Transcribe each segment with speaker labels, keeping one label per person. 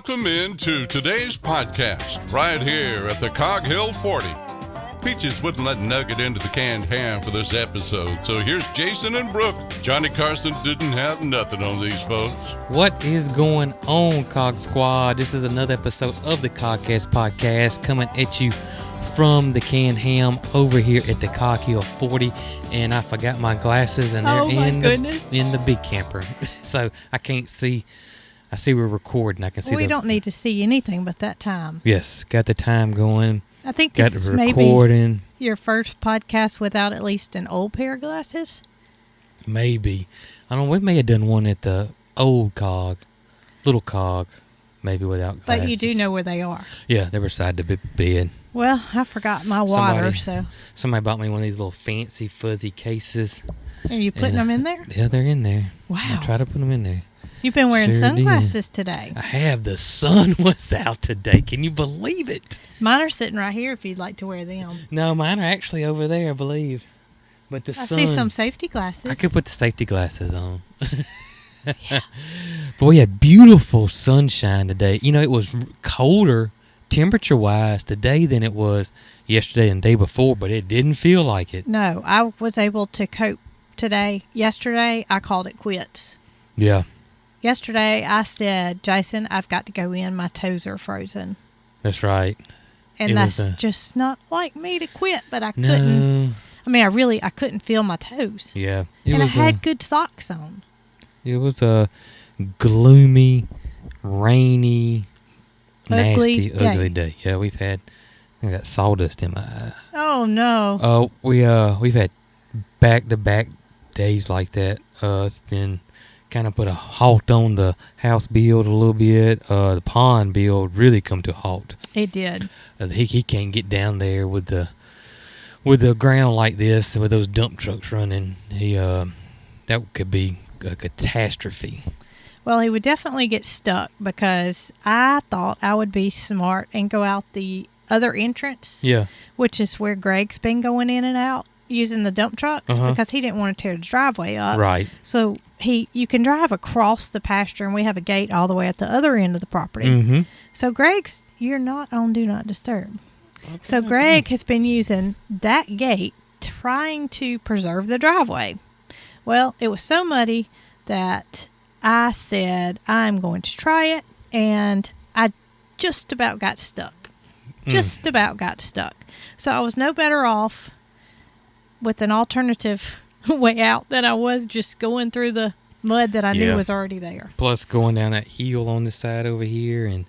Speaker 1: Welcome into today's podcast right here at the Cog Hill 40. Peaches wouldn't let Nugget into the canned ham for this episode, so here's Jason and Brooke. Johnny Carson didn't have nothing on these folks.
Speaker 2: What is going on, Cog Squad? This is another episode of the Cogcast podcast coming at you from the canned ham over here at the Cog Hill 40. And I forgot my glasses, and they're in the big camper, so I can't see. I see we're recording. I can see.
Speaker 3: We don't need to see anything but that time.
Speaker 2: Yes, got the time going.
Speaker 3: I think
Speaker 2: got
Speaker 3: this
Speaker 2: the
Speaker 3: may
Speaker 2: recording.
Speaker 3: be your first podcast without at least an old pair of glasses.
Speaker 2: Maybe. I don't know. We may have done one at the old Cog, little Cog, maybe without glasses.
Speaker 3: But you do know where they are.
Speaker 2: Yeah, they were beside the bed.
Speaker 3: Well, I forgot my water,
Speaker 2: Somebody bought me one of these little fancy fuzzy cases.
Speaker 3: Are you putting them in there?
Speaker 2: Yeah, they're in there.
Speaker 3: Wow.
Speaker 2: I try to put them in there.
Speaker 3: You've been wearing sunglasses today.
Speaker 2: I have. The sun was out today. Can you believe it?
Speaker 3: Mine are sitting right here if you'd like to wear them.
Speaker 2: No, mine are actually over there, I believe. But the sun.
Speaker 3: I see some safety glasses.
Speaker 2: I could put the safety glasses on. Yeah. But we had beautiful sunshine today. You know, it was colder temperature-wise today than it was yesterday and the day before, but it didn't feel like it.
Speaker 3: No, I was able to cope today. Yesterday, I called it quits.
Speaker 2: Yeah.
Speaker 3: Yesterday, I said, Jason, I've got to go in. My toes are frozen.
Speaker 2: That's right.
Speaker 3: And that's just not like me to quit, but I couldn't. I mean, I couldn't feel my toes.
Speaker 2: Yeah.
Speaker 3: And I had good socks on.
Speaker 2: It was a gloomy, rainy, ugly day. Yeah, I got sawdust in my eye.
Speaker 3: Oh, no.
Speaker 2: Oh, we've had back-to-back days like that. It's been kind of put a halt on the house build a little bit. The pond build really come to a halt.
Speaker 3: It did.
Speaker 2: He can't get down there with the ground like this, with those dump trucks running. That could be a catastrophe.
Speaker 3: Well, he would definitely get stuck because I thought I would be smart and go out the other entrance. Yeah. Which is where Greg's been going in and out using the dump trucks because he didn't want to tear the driveway up. Right. So you can drive across the pasture, and we have a gate all the way at the other end of the property. Mm-hmm. So you're not on Do Not Disturb. Okay. So Greg has been using that gate trying to preserve the driveway. Well, it was so muddy that I said, I'm going to try it, and I just about got stuck. Just about got stuck. So I was no better off with an alternative way out than I was just going through the mud that I knew was already there.
Speaker 2: Plus going down that hill on the side over here, and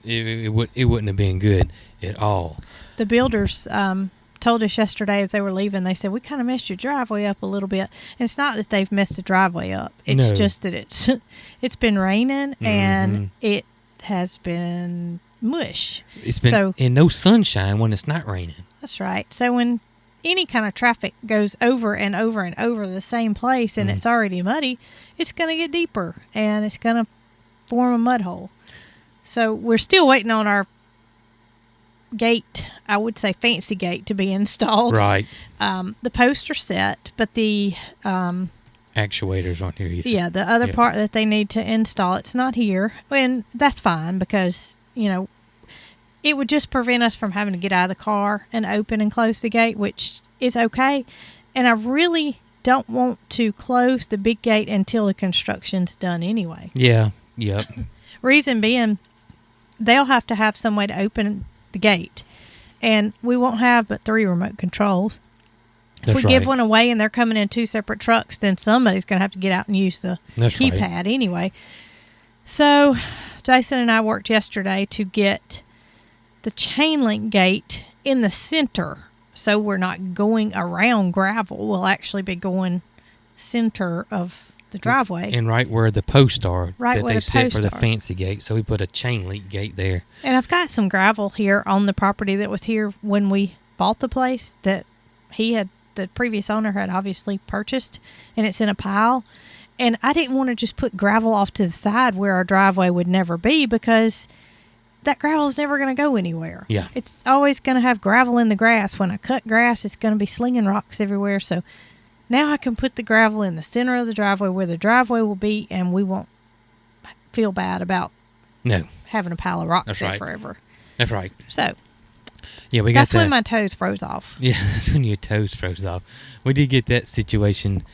Speaker 2: it wouldn't have been good at all.
Speaker 3: The builders told us yesterday as they were leaving, they said, we kind of messed your driveway up a little bit. And it's not that they've messed the driveway up. It's just that it's been raining and it has been mush.
Speaker 2: It's been and no sunshine when it's not raining.
Speaker 3: That's right. So when any kind of traffic goes over and over and over the same place and it's already muddy, it's going to get deeper and it's going to form a mud hole. So we're still waiting on our gate, I would say fancy gate, to be installed. Right. The posts are set, but the
Speaker 2: actuators aren't here yet.
Speaker 3: Yeah, the other part that they need to install, it's not here. And that's fine because, it would just prevent us from having to get out of the car and open and close the gate, which is okay. And I really don't want to close the big gate until the construction's done anyway.
Speaker 2: Yeah, yep.
Speaker 3: Reason being, they'll have to have some way to open the gate. And we won't have but 3 remote controls. If we give one away and they're coming in 2 separate trucks, then somebody's going to have to get out and use the keypad anyway. So Jason and I worked yesterday to get the chain link gate in the center, so we're not going around gravel. We'll actually be going center of the driveway.
Speaker 2: And right where the posts are that they set for the fancy gate. So we put a chain link gate there.
Speaker 3: And I've got some gravel here on the property that was here when we bought the place that the previous owner had obviously purchased, and it's in a pile. And I didn't want to just put gravel off to the side where our driveway would never be, because that gravel is never going to go anywhere. Yeah. It's always going to have gravel in the grass. When I cut grass, it's going to be slinging rocks everywhere. So now I can put the gravel in the center of the driveway where the driveway will be, and we won't feel bad about
Speaker 2: No.
Speaker 3: having a pile of rocks
Speaker 2: That's
Speaker 3: there
Speaker 2: right.
Speaker 3: forever.
Speaker 2: That's right.
Speaker 3: So,
Speaker 2: yeah, we got
Speaker 3: that's
Speaker 2: that.
Speaker 3: when my toes froze off.
Speaker 2: Yeah, that's when your toes froze off. We did get that situation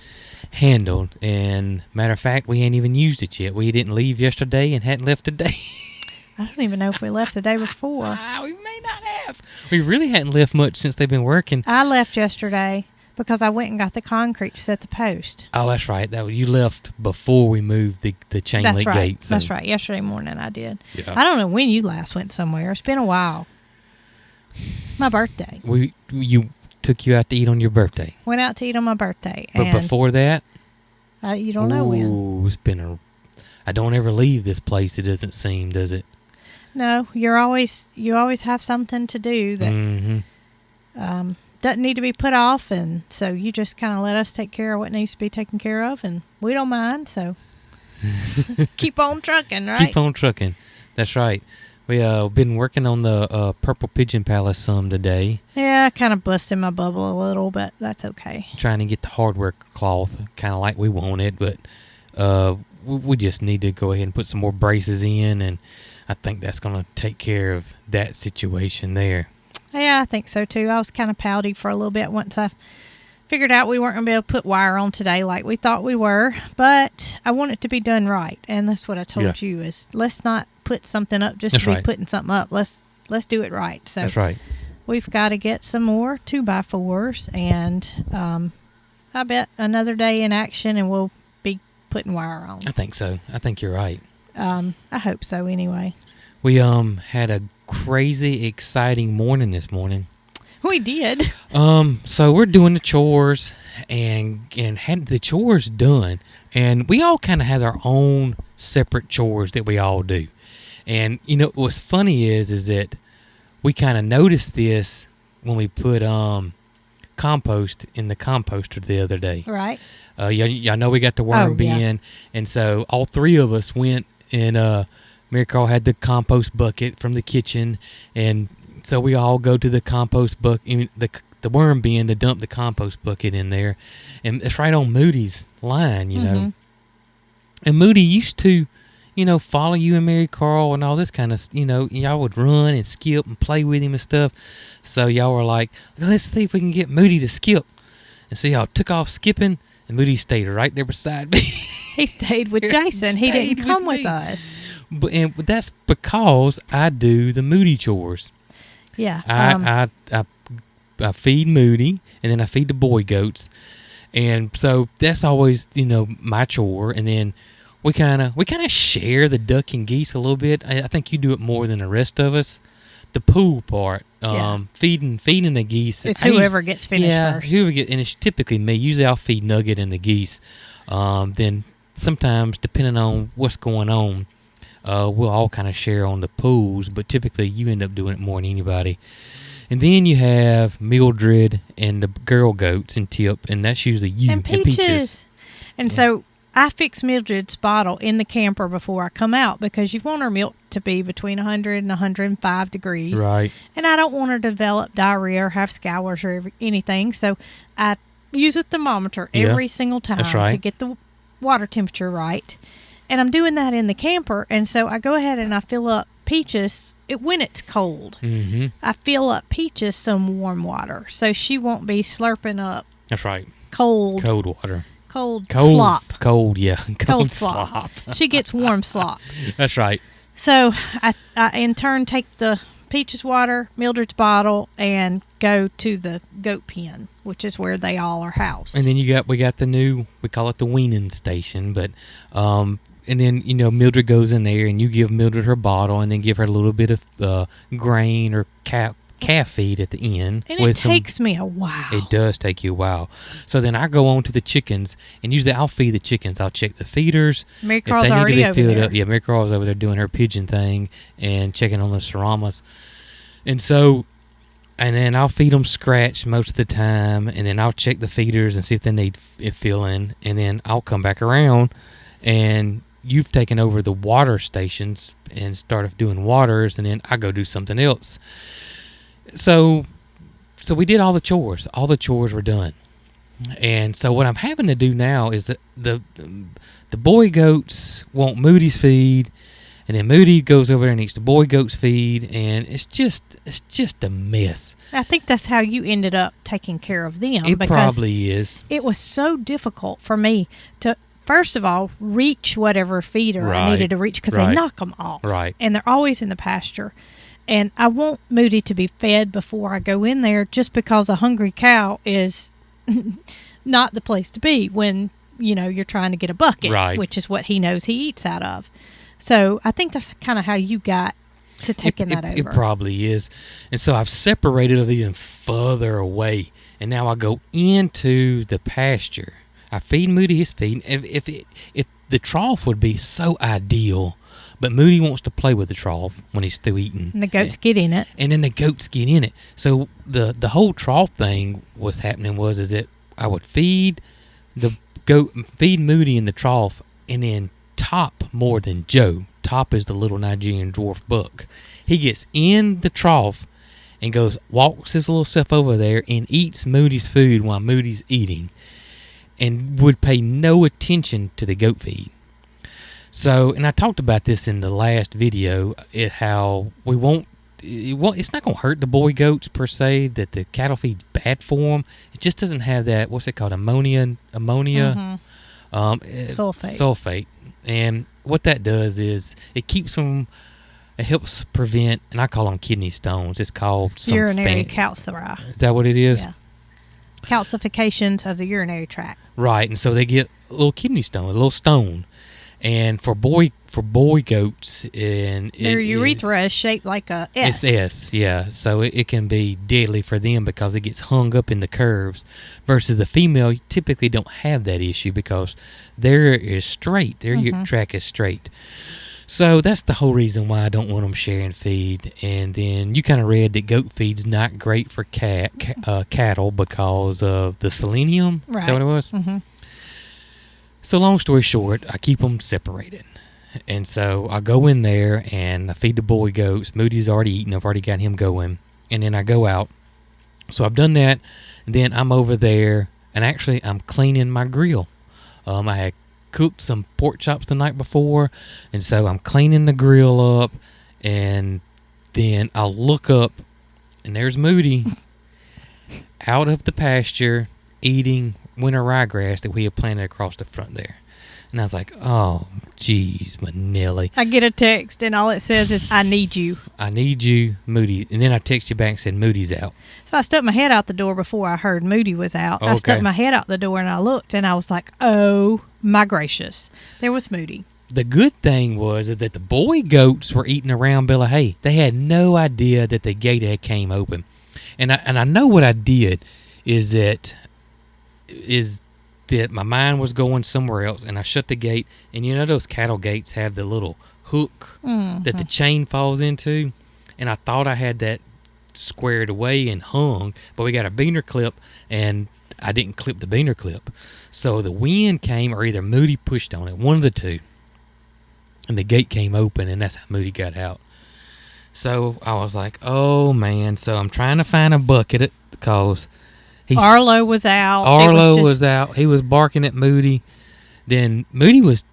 Speaker 2: handled, and matter of fact, we ain't even used it yet. We didn't leave yesterday and hadn't left today.
Speaker 3: I don't even know if we left the day before.
Speaker 2: We may not have. We really hadn't left much since they've been working.
Speaker 3: I left yesterday because I went and got the concrete to set the post.
Speaker 2: Oh, that's right. You left before we moved the chain link gates.
Speaker 3: That's right. Yesterday morning I did.
Speaker 2: Yeah.
Speaker 3: I don't know when you last went somewhere. It's been a while. My birthday.
Speaker 2: You took you out to eat on your birthday.
Speaker 3: Went out to eat on my birthday.
Speaker 2: But
Speaker 3: and
Speaker 2: before that?
Speaker 3: You don't know when.
Speaker 2: It's been I don't ever leave this place, it doesn't seem, does it?
Speaker 3: No, you always have something to do that doesn't need to be put off, and so you just kind of let us take care of what needs to be taken care of, and we don't mind, so keep on trucking, right?
Speaker 2: Keep on trucking. That's right. We been working on the Purple Pigeon Palace some today.
Speaker 3: Yeah, kind of busted my bubble a little, but that's okay.
Speaker 2: Trying to get the hardware cloth kind of like we wanted, but we just need to go ahead and put some more braces in, and I think that's going to take care of that situation there.
Speaker 3: Yeah, I think so too. I was kind of pouty for a little bit once I figured out we weren't going to be able to put wire on today like we thought we were, but I want it to be done right, and that's what I told you is let's not put something up just to be putting something up. Let's do it right. So
Speaker 2: that's right.
Speaker 3: We've got to get some more 2x4s, and I bet another day in action, and we'll be putting wire on.
Speaker 2: I think so. I think you're right.
Speaker 3: I hope so anyway.
Speaker 2: We had a crazy exciting morning this morning.
Speaker 3: We did.
Speaker 2: So we're doing the chores and had the chores done, and we all kind of have our own separate chores that we all do. And you know what's funny is that we kind of noticed this when we put compost in the composter the other day.
Speaker 3: Right.
Speaker 2: Y'all know we got the worm bin, and so all three of us went, and Marycarl had the compost bucket from the kitchen, and so we all go to the compost bucket, the worm bin, to dump the compost bucket in there, and it's right on Moody's line, you know. And Moody used to, follow you and Marycarl and all this kind of, y'all would run and skip and play with him and stuff. So y'all were like, let's see if we can get Moody to skip. And so y'all took off skipping, and Moody stayed right there beside me.
Speaker 3: He stayed with Jason. He didn't come with us.
Speaker 2: But that's because I do the Moody chores.
Speaker 3: Yeah.
Speaker 2: I feed Moody, and then I feed the boy goats. And so that's always, my chore. And then we kind of share the duck and geese a little bit. I think you do it more than the rest of us. The pool part, feeding the geese.
Speaker 3: It's whoever gets finished first.
Speaker 2: And it's typically me. Usually I'll feed Nugget and the geese. Then sometimes, depending on what's going on, we'll all kind of share on the pools. But typically you end up doing it more than anybody. And then you have Mildred and the girl goats and Tip, and that's usually you
Speaker 3: and Peaches. And so I fix Mildred's bottle in the camper before I come out because you want her milk to be between 100 and 105 degrees.
Speaker 2: Right.
Speaker 3: And I don't want her to develop diarrhea or have scours or anything. So I use a thermometer every single time to get the water temperature right. And I'm doing that in the camper. And so I go ahead and I fill up Peaches when it's cold.
Speaker 2: Mm-hmm.
Speaker 3: I fill up Peaches some warm water so she won't be slurping up.
Speaker 2: That's right.
Speaker 3: Cold
Speaker 2: water.
Speaker 3: Cold slop.
Speaker 2: Cold slop.
Speaker 3: She gets warm slop.
Speaker 2: That's right.
Speaker 3: So I in turn take the Peaches water, Mildred's bottle, and go to the goat pen, which is where they all are housed.
Speaker 2: And then we got the new, we call it the weaning station, but and then Mildred goes in there, and you give Mildred her bottle, and then give her a little bit of grain or calf feed at the end.
Speaker 3: And it takes me a while.
Speaker 2: It does take you a while. So then I go on to the chickens, and usually I'll feed the chickens. I'll check the feeders.
Speaker 3: Marycarl's already over there.
Speaker 2: Yeah, Marycarl's over there doing her pigeon thing and checking on the seramas. And then I'll feed them scratch most of the time, and then I'll check the feeders and see if they need it filling, and then I'll come back around, and you've taken over the water stations and started doing waters, and then I go do something else. So we did all the chores. All the chores were done. And so what I'm having to do now is that the boy goats want Moody's feed, and then Moody goes over there and eats the boy goat's feed, and it's just a mess.
Speaker 3: I think that's how you ended up taking care of them.
Speaker 2: It probably is.
Speaker 3: It was so difficult for me to, first of all, reach whatever feeder I needed to reach because they knock them off.
Speaker 2: Right.
Speaker 3: And they're always in the pasture. And I want Moody to be fed before I go in there just because a hungry cow is not the place to be when, you're trying to get a bucket, which is what he knows he eats out of. So I think that's kind of how you got to taking that over.
Speaker 2: It probably is. And so I've separated them even further away. And now I go into the pasture. I feed Moody his feed. If the trough would be so ideal, but Moody wants to play with the trough when he's through eating.
Speaker 3: And the goats get in it.
Speaker 2: And then the goats get in it. So the whole trough thing was happening is that I would feed Moody in the trough, and then Top more than Joe. Top is the little Nigerian dwarf buck. He gets in the trough and walks his little self over there and eats Moody's food while Moody's eating, and would pay no attention to the goat feed. So, and I talked about this in the last video, how it's not going to hurt the boy goats per se, that the cattle feed's bad for them. It just doesn't have that, what's it called, ammonia, sulfate. And what that does is it helps prevent, and I call them kidney stones. It's called
Speaker 3: urinary calcify.
Speaker 2: Is that what it is?
Speaker 3: Yeah. Calcifications of the urinary tract.
Speaker 2: Right, and so they get a little kidney stone, a little stone. And for boy goats, and
Speaker 3: their urethra is shaped like a S.
Speaker 2: It's S, yeah. So it can be deadly for them because it gets hung up in the curves. Versus the female, you typically don't have that issue because theirs is straight. Their tract is straight. So that's the whole reason why I don't want them sharing feed. And then you kind of read that goat feed's not great for cattle because of the selenium.
Speaker 3: Right.
Speaker 2: Is that what it was?
Speaker 3: Mm-hmm.
Speaker 2: So long story short, I keep them separated. And so I go in there and I feed the boy goats. Moody's already eaten. I've already got him going. And then I go out. So I've done that. And then I'm over there, and actually I'm cleaning my grill. I had cooked some pork chops the night before, and so I'm cleaning the grill up. And then I'll look up, and there's Moody out of the pasture eating winter ryegrass that we had planted across the front there. And I was like, oh, geez, Manelli.
Speaker 3: I get a text, and all it says is, I need you.
Speaker 2: I need you, Moody. And then I text you back and said, Moody's out.
Speaker 3: So I stuck my head out the door before I heard Moody was out. Okay. I stuck my head out the door, and I looked, and I was like, oh, my gracious. There was Moody.
Speaker 2: The good thing was that the boy goats were eating around bale of hay. They had no idea that the gate had came open. And I know what I did is that my mind was going somewhere else, and I shut the gate. And you know those cattle gates have the little hook that the chain falls into? And I thought I had that squared away and hung, but we got a beaner clip, and I didn't clip the beaner clip. So the wind came, or either Moody pushed on it, one of the two, and the gate came open, and that's how Moody got out. So I was like, oh, man. So I'm trying to find a bucket because
Speaker 3: Arlo was out.
Speaker 2: Arlo was out. He was barking at Moody. Then Moody was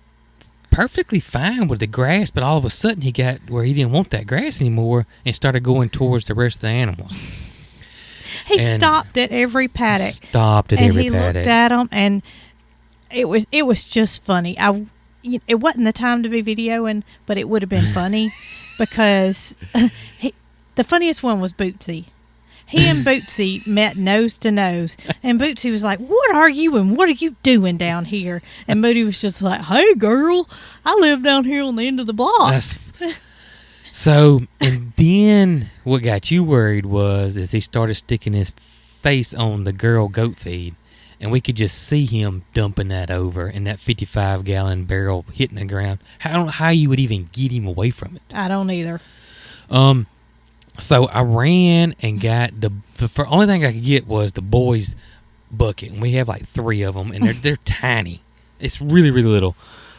Speaker 2: perfectly fine with the grass, but all of a sudden he got where he didn't want that grass anymore and started going towards the rest of the animals.
Speaker 3: He stopped at every paddock.
Speaker 2: And he
Speaker 3: looked at them, and it was just funny. It wasn't the time to be videoing, but it would have been funny because the funniest one was Bootsy. He and Bootsy met nose to nose, and Bootsy was like, what are you and what are you doing down here? And Moody was just like, hey, girl, I live down here on the end of the block.
Speaker 2: So, and then what got you worried is he started sticking his face on the girl goat feed, and we could just see him dumping that over in that 55-gallon barrel hitting the ground. I don't know how you would even get him away from it.
Speaker 3: I don't either.
Speaker 2: So I ran and got the only thing I could get was the boys' bucket, and we have like 3 of them, and they're tiny. It's really, really little.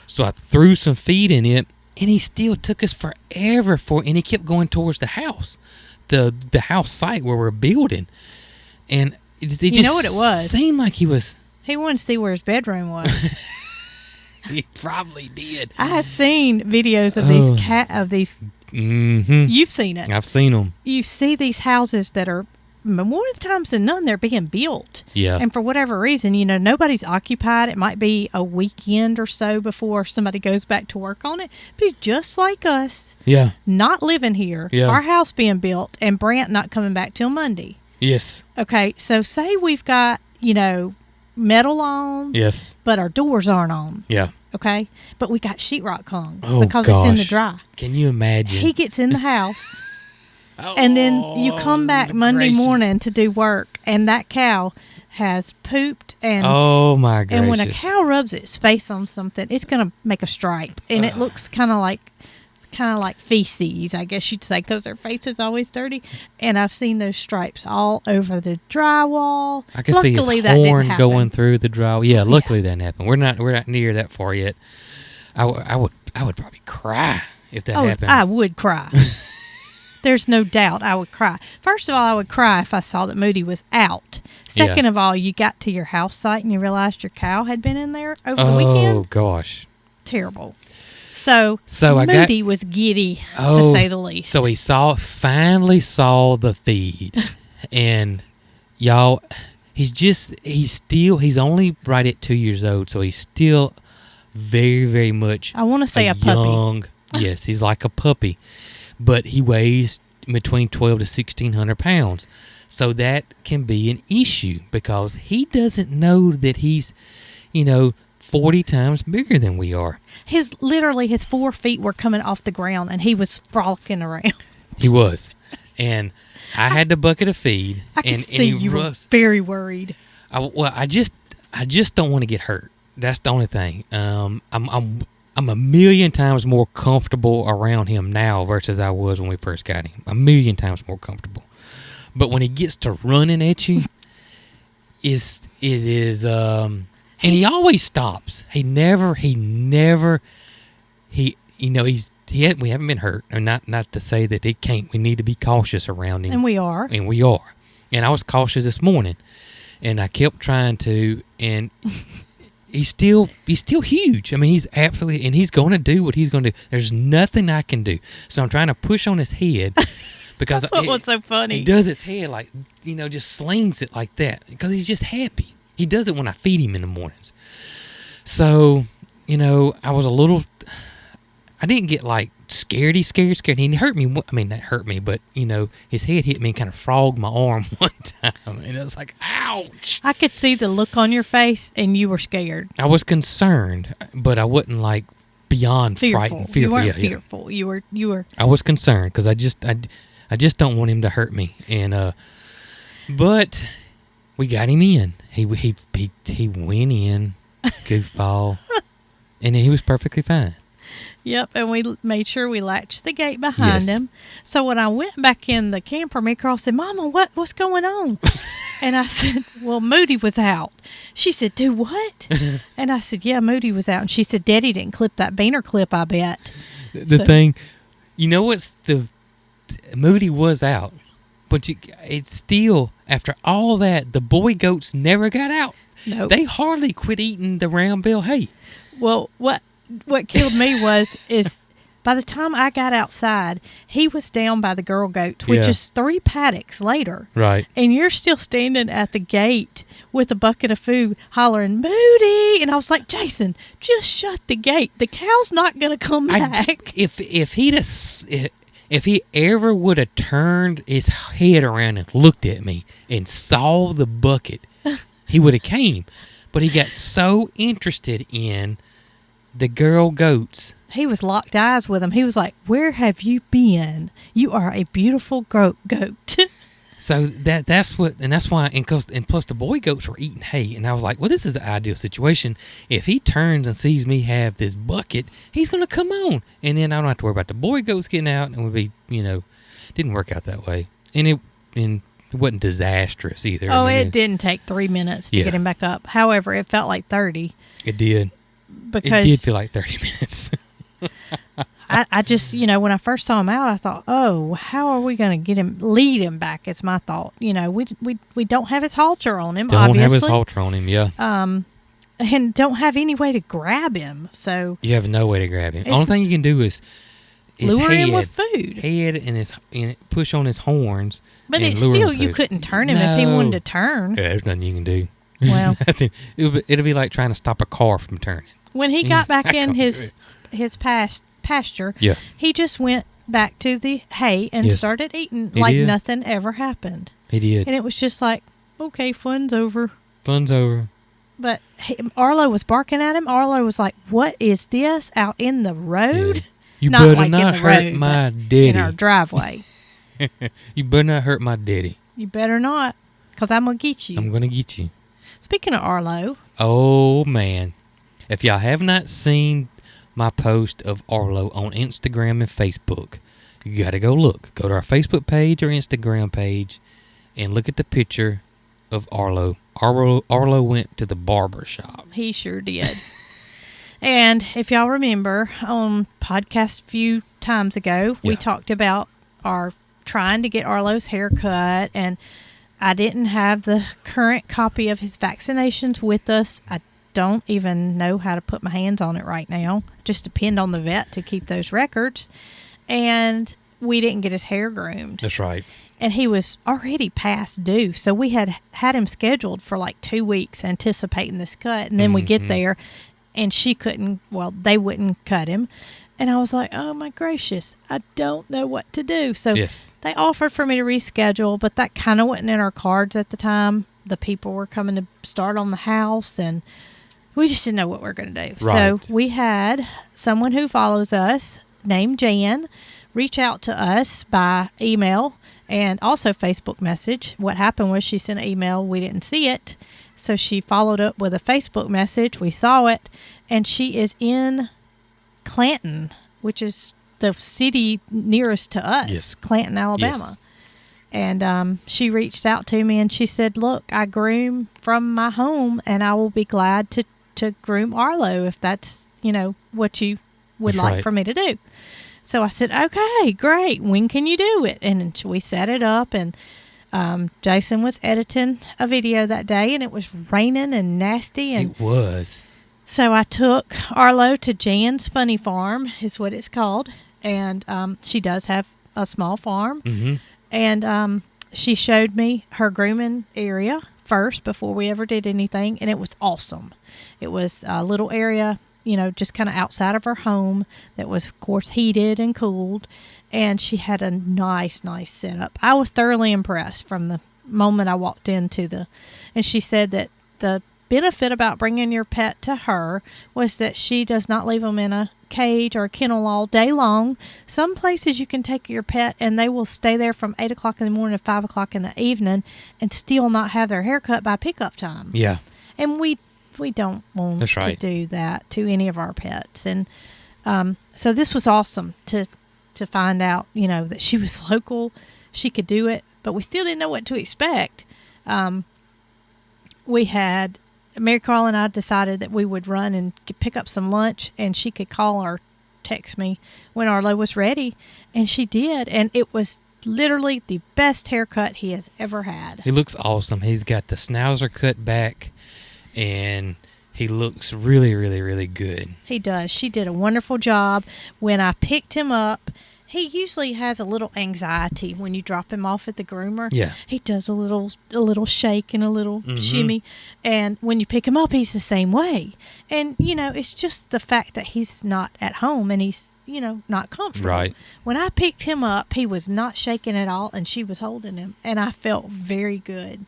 Speaker 2: So I threw some feed in it, and he still took us forever and he kept going towards the house, the house site where we're building, and it just
Speaker 3: know what it was?
Speaker 2: Seemed like he was.
Speaker 3: He wanted to see where his bedroom was.
Speaker 2: He probably did.
Speaker 3: I have seen videos of these
Speaker 2: Mm-hmm.
Speaker 3: You've seen it.
Speaker 2: I've seen them.
Speaker 3: You see these houses that are, more of the times than none, they're being built.
Speaker 2: Yeah.
Speaker 3: And for whatever reason, nobody's occupied. It might be a weekend or so before somebody goes back to work on it. Be just like us.
Speaker 2: Yeah.
Speaker 3: Not living here.
Speaker 2: Yeah.
Speaker 3: Our house being built and Brant not coming back till Monday.
Speaker 2: Yes.
Speaker 3: Okay. So say we've got, metal on.
Speaker 2: Yes.
Speaker 3: But our doors aren't on.
Speaker 2: Yeah.
Speaker 3: Okay. But we got sheetrock hung
Speaker 2: because
Speaker 3: it's in the dry.
Speaker 2: Can you imagine?
Speaker 3: He gets in the house. And then you come back Monday morning to do work, and that cow has pooped. And
Speaker 2: oh my gracious!
Speaker 3: And when a cow rubs its face on something, it's gonna make a stripe, and it looks kind of like feces, I guess you'd say, because their face is always dirty. And I've seen those stripes all over the drywall.
Speaker 2: I can see his horn going through the drywall. Yeah, luckily that didn't happen. We're not near that far yet. I would probably cry if that happened.
Speaker 3: I would cry. There's no doubt I would cry. First of all, I would cry if I saw that Moody was out. Second of all, you got to your house site and you realized your cow had been in there over the weekend.
Speaker 2: Oh, gosh.
Speaker 3: Terrible. So Moody was giddy, to say the least.
Speaker 2: So he finally saw the feed. And, y'all, he's only right at 2 years old, so he's still very, very much
Speaker 3: I want to say a puppy.
Speaker 2: Yes, he's like a puppy. But he weighs between 1,200 to 1,600 pounds. So that can be an issue because he doesn't know that he's, 40 times bigger than we are.
Speaker 3: His 4 feet were coming off the ground and he was frolicking around.
Speaker 2: He was. And I had the bucket of feed.
Speaker 3: I can see you were very worried.
Speaker 2: I just don't want to get hurt. That's the only thing. I'm a million times more comfortable around him now versus I was when we first got him. A million times more comfortable. But when he gets to running at you, it is and he always stops. We haven't been hurt. And not to say that it can't. We need to be cautious around him.
Speaker 3: And we are.
Speaker 2: And I was cautious this morning. And I kept trying to, and he's still huge. I mean, he's absolutely, and he's going to do what he's going to do. There's nothing I can do. So I'm trying to push on his head because
Speaker 3: that's what was so funny.
Speaker 2: He does his head like, just slings it like that because he's just happy. He does it when I feed him in the mornings. So, I was I didn't get like scared. He hurt me. I mean, that hurt me, but his head hit me and kind of frogged my arm one time, and it was like, ouch!
Speaker 3: I could see the look on your face, and you were scared.
Speaker 2: I was concerned, but I wasn't like beyond frightened.
Speaker 3: Fearful. You weren't fearful. You were.
Speaker 2: I was concerned because I just don't want him to hurt me, and but we got him in. He went in, goofball, and he was perfectly fine.
Speaker 3: Yep, and we made sure we latched the gate behind him. So when I went back in the camper, Marycarl said, "Mama, what's going on?" And I said, "Well, Moody was out." She said, "Do what?" And I said, "Yeah, Moody was out." And she said, "Daddy didn't clip that beaner clip, I bet."
Speaker 2: The thing, Moody was out, but it's still, after all that, the boy goats never got out.
Speaker 3: No,
Speaker 2: they hardly quit eating the round bale hay.
Speaker 3: Well, what killed me is by the time I got outside, he was down by the girl goats, which is 3 paddocks later.
Speaker 2: Right.
Speaker 3: And you're still standing at the gate with a bucket of food hollering, "Moody!" And I was like, "Jason, just shut the gate. The cow's not going to come back."
Speaker 2: If he ever would have turned his head around and looked at me and saw the bucket, he would have came. But he got so interested in the girl goats.
Speaker 3: He was locked eyes with them. He was like, "Where have you been? You are a beautiful goat."
Speaker 2: So that's why, and plus the boy goats were eating hay, and I was like, well, this is the ideal situation. If he turns and sees me have this bucket, he's going to come on, and then I don't have to worry about the boy goats getting out, and we'll be, didn't work out that way, and it wasn't disastrous either.
Speaker 3: Oh, it didn't take 3 minutes to get him back up. However, it felt like 30.
Speaker 2: It did.
Speaker 3: Because
Speaker 2: it did feel like 30 minutes.
Speaker 3: I just, when I first saw him out, I thought, oh, how are we going to lead him back? Is my thought. We don't have his halter on him.
Speaker 2: Don't have his halter on him. Yeah.
Speaker 3: And don't have any way to grab him. So
Speaker 2: you have no way to grab him. Only thing you can do is
Speaker 3: lure him with food.
Speaker 2: Head and push on his horns.
Speaker 3: But it's still, you couldn't turn him if he wanted to turn.
Speaker 2: Yeah, there's nothing you can do.
Speaker 3: Well,
Speaker 2: it'll be like trying to stop a car from turning.
Speaker 3: When he got back in his pasture, he just went back to the hay and started eating like nothing ever happened.
Speaker 2: He did.
Speaker 3: And it was just like, okay, fun's over.
Speaker 2: Fun's over.
Speaker 3: But Arlo was barking at him. Arlo was like, what is this out in the road?
Speaker 2: Yeah. You better not hurt my daddy.
Speaker 3: In our driveway.
Speaker 2: You better not hurt my daddy.
Speaker 3: You better not, because I'm going to get you.
Speaker 2: I'm going to get you.
Speaker 3: Speaking of Arlo.
Speaker 2: Oh, man. If y'all have not seen my post of Arlo on Instagram and Facebook, you got to go look. Go to our Facebook page or Instagram page and look at the picture of Arlo. Arlo went to the barber shop.
Speaker 3: He sure did. And if y'all remember, on podcast a few times ago, we talked about our trying to get Arlo's hair cut, and I didn't have the current copy of his vaccinations with us. I don't even know how to put my hands on it right now. Just depend on the vet to keep those records. And we didn't get his hair groomed.
Speaker 2: That's right.
Speaker 3: And he was already past due. So we had him scheduled for like 2 weeks anticipating this cut. And then we get there and they wouldn't cut him. And I was like, oh my gracious, I don't know what to do. So they offered for me to reschedule, but that kind of wasn't in our cards at the time. The people were coming to start on the house, and we just didn't know what we were going to do.
Speaker 2: Right.
Speaker 3: So we had someone who follows us named Jan reach out to us by email and also Facebook message. What happened was she sent an email. We didn't see it. So she followed up with a Facebook message. We saw it, and she is in Clanton, which is the city nearest to us, Clanton, Alabama. Yes. And she reached out to me, and she said, look, I groom from my home, and I will be glad to groom Arlo if that's, what you would like for me to do. So I said, okay, great. When can you do it? And we set it up, and Jason was editing a video that day, and it was raining and nasty. And
Speaker 2: it was.
Speaker 3: So I took Arlo to Jan's Funny Farm, is what it's called. And she does have a small farm. Mm-hmm. And she showed me her grooming area first before we ever did anything. And it was awesome. It was a little area, just kind of outside of her home that was, of course, heated and cooled. And she had a nice setup. I was thoroughly impressed from the moment I walked into and she said that the benefit about bringing your pet to her was that she does not leave them in a cage or a kennel all day long. Some places you can take your pet and they will stay there from 8 o'clock in the morning to 5 o'clock in the evening and still not have their hair cut by pickup time.
Speaker 2: Yeah.
Speaker 3: And we don't want to do that to any of our pets. And so this was awesome to find out, that she was local, she could do it, but we still didn't know what to expect. We had Marycarl and I decided that we would run and pick up some lunch, and she could call or text me when Arlo was ready, and she did, and it was literally the best haircut he has ever had.
Speaker 2: He looks awesome. He's got the schnauzer cut back, and he looks really, really, really good.
Speaker 3: He does. She did a wonderful job. When I picked him up, he usually has a little anxiety when you drop him off at the groomer.
Speaker 2: Yeah.
Speaker 3: He does a little shake and a little shimmy. And when you pick him up, he's the same way. And, it's just the fact that he's not at home and he's, not comfortable.
Speaker 2: Right.
Speaker 3: When I picked him up, he was not shaking at all, and she was holding him. And I felt very good.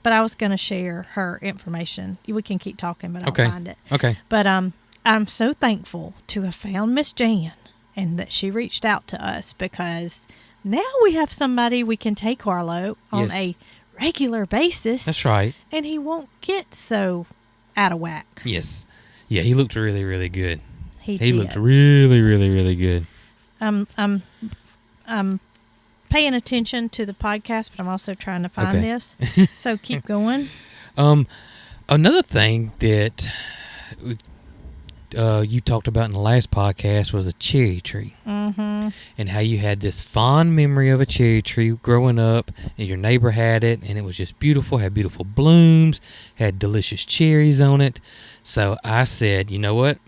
Speaker 3: But I was going to share her information. We can keep talking, but I'll find it.
Speaker 2: Okay.
Speaker 3: But I'm so thankful to have found Miss Jan and that she reached out to us, because now we have somebody we can take Arlo on a regular basis.
Speaker 2: That's right.
Speaker 3: And he won't get so out of whack.
Speaker 2: Yes. Yeah, he looked really, really good.
Speaker 3: He
Speaker 2: looked really, really, really good.
Speaker 3: I'm paying attention to the podcast, but I'm also trying to find this. So keep going.
Speaker 2: Another thing that you talked about in the last podcast was a cherry tree.
Speaker 3: Mm-hmm.
Speaker 2: And how you had this fond memory of a cherry tree growing up, and your neighbor had it, and it was just beautiful, had beautiful blooms, had delicious cherries on it. So I said, you know what?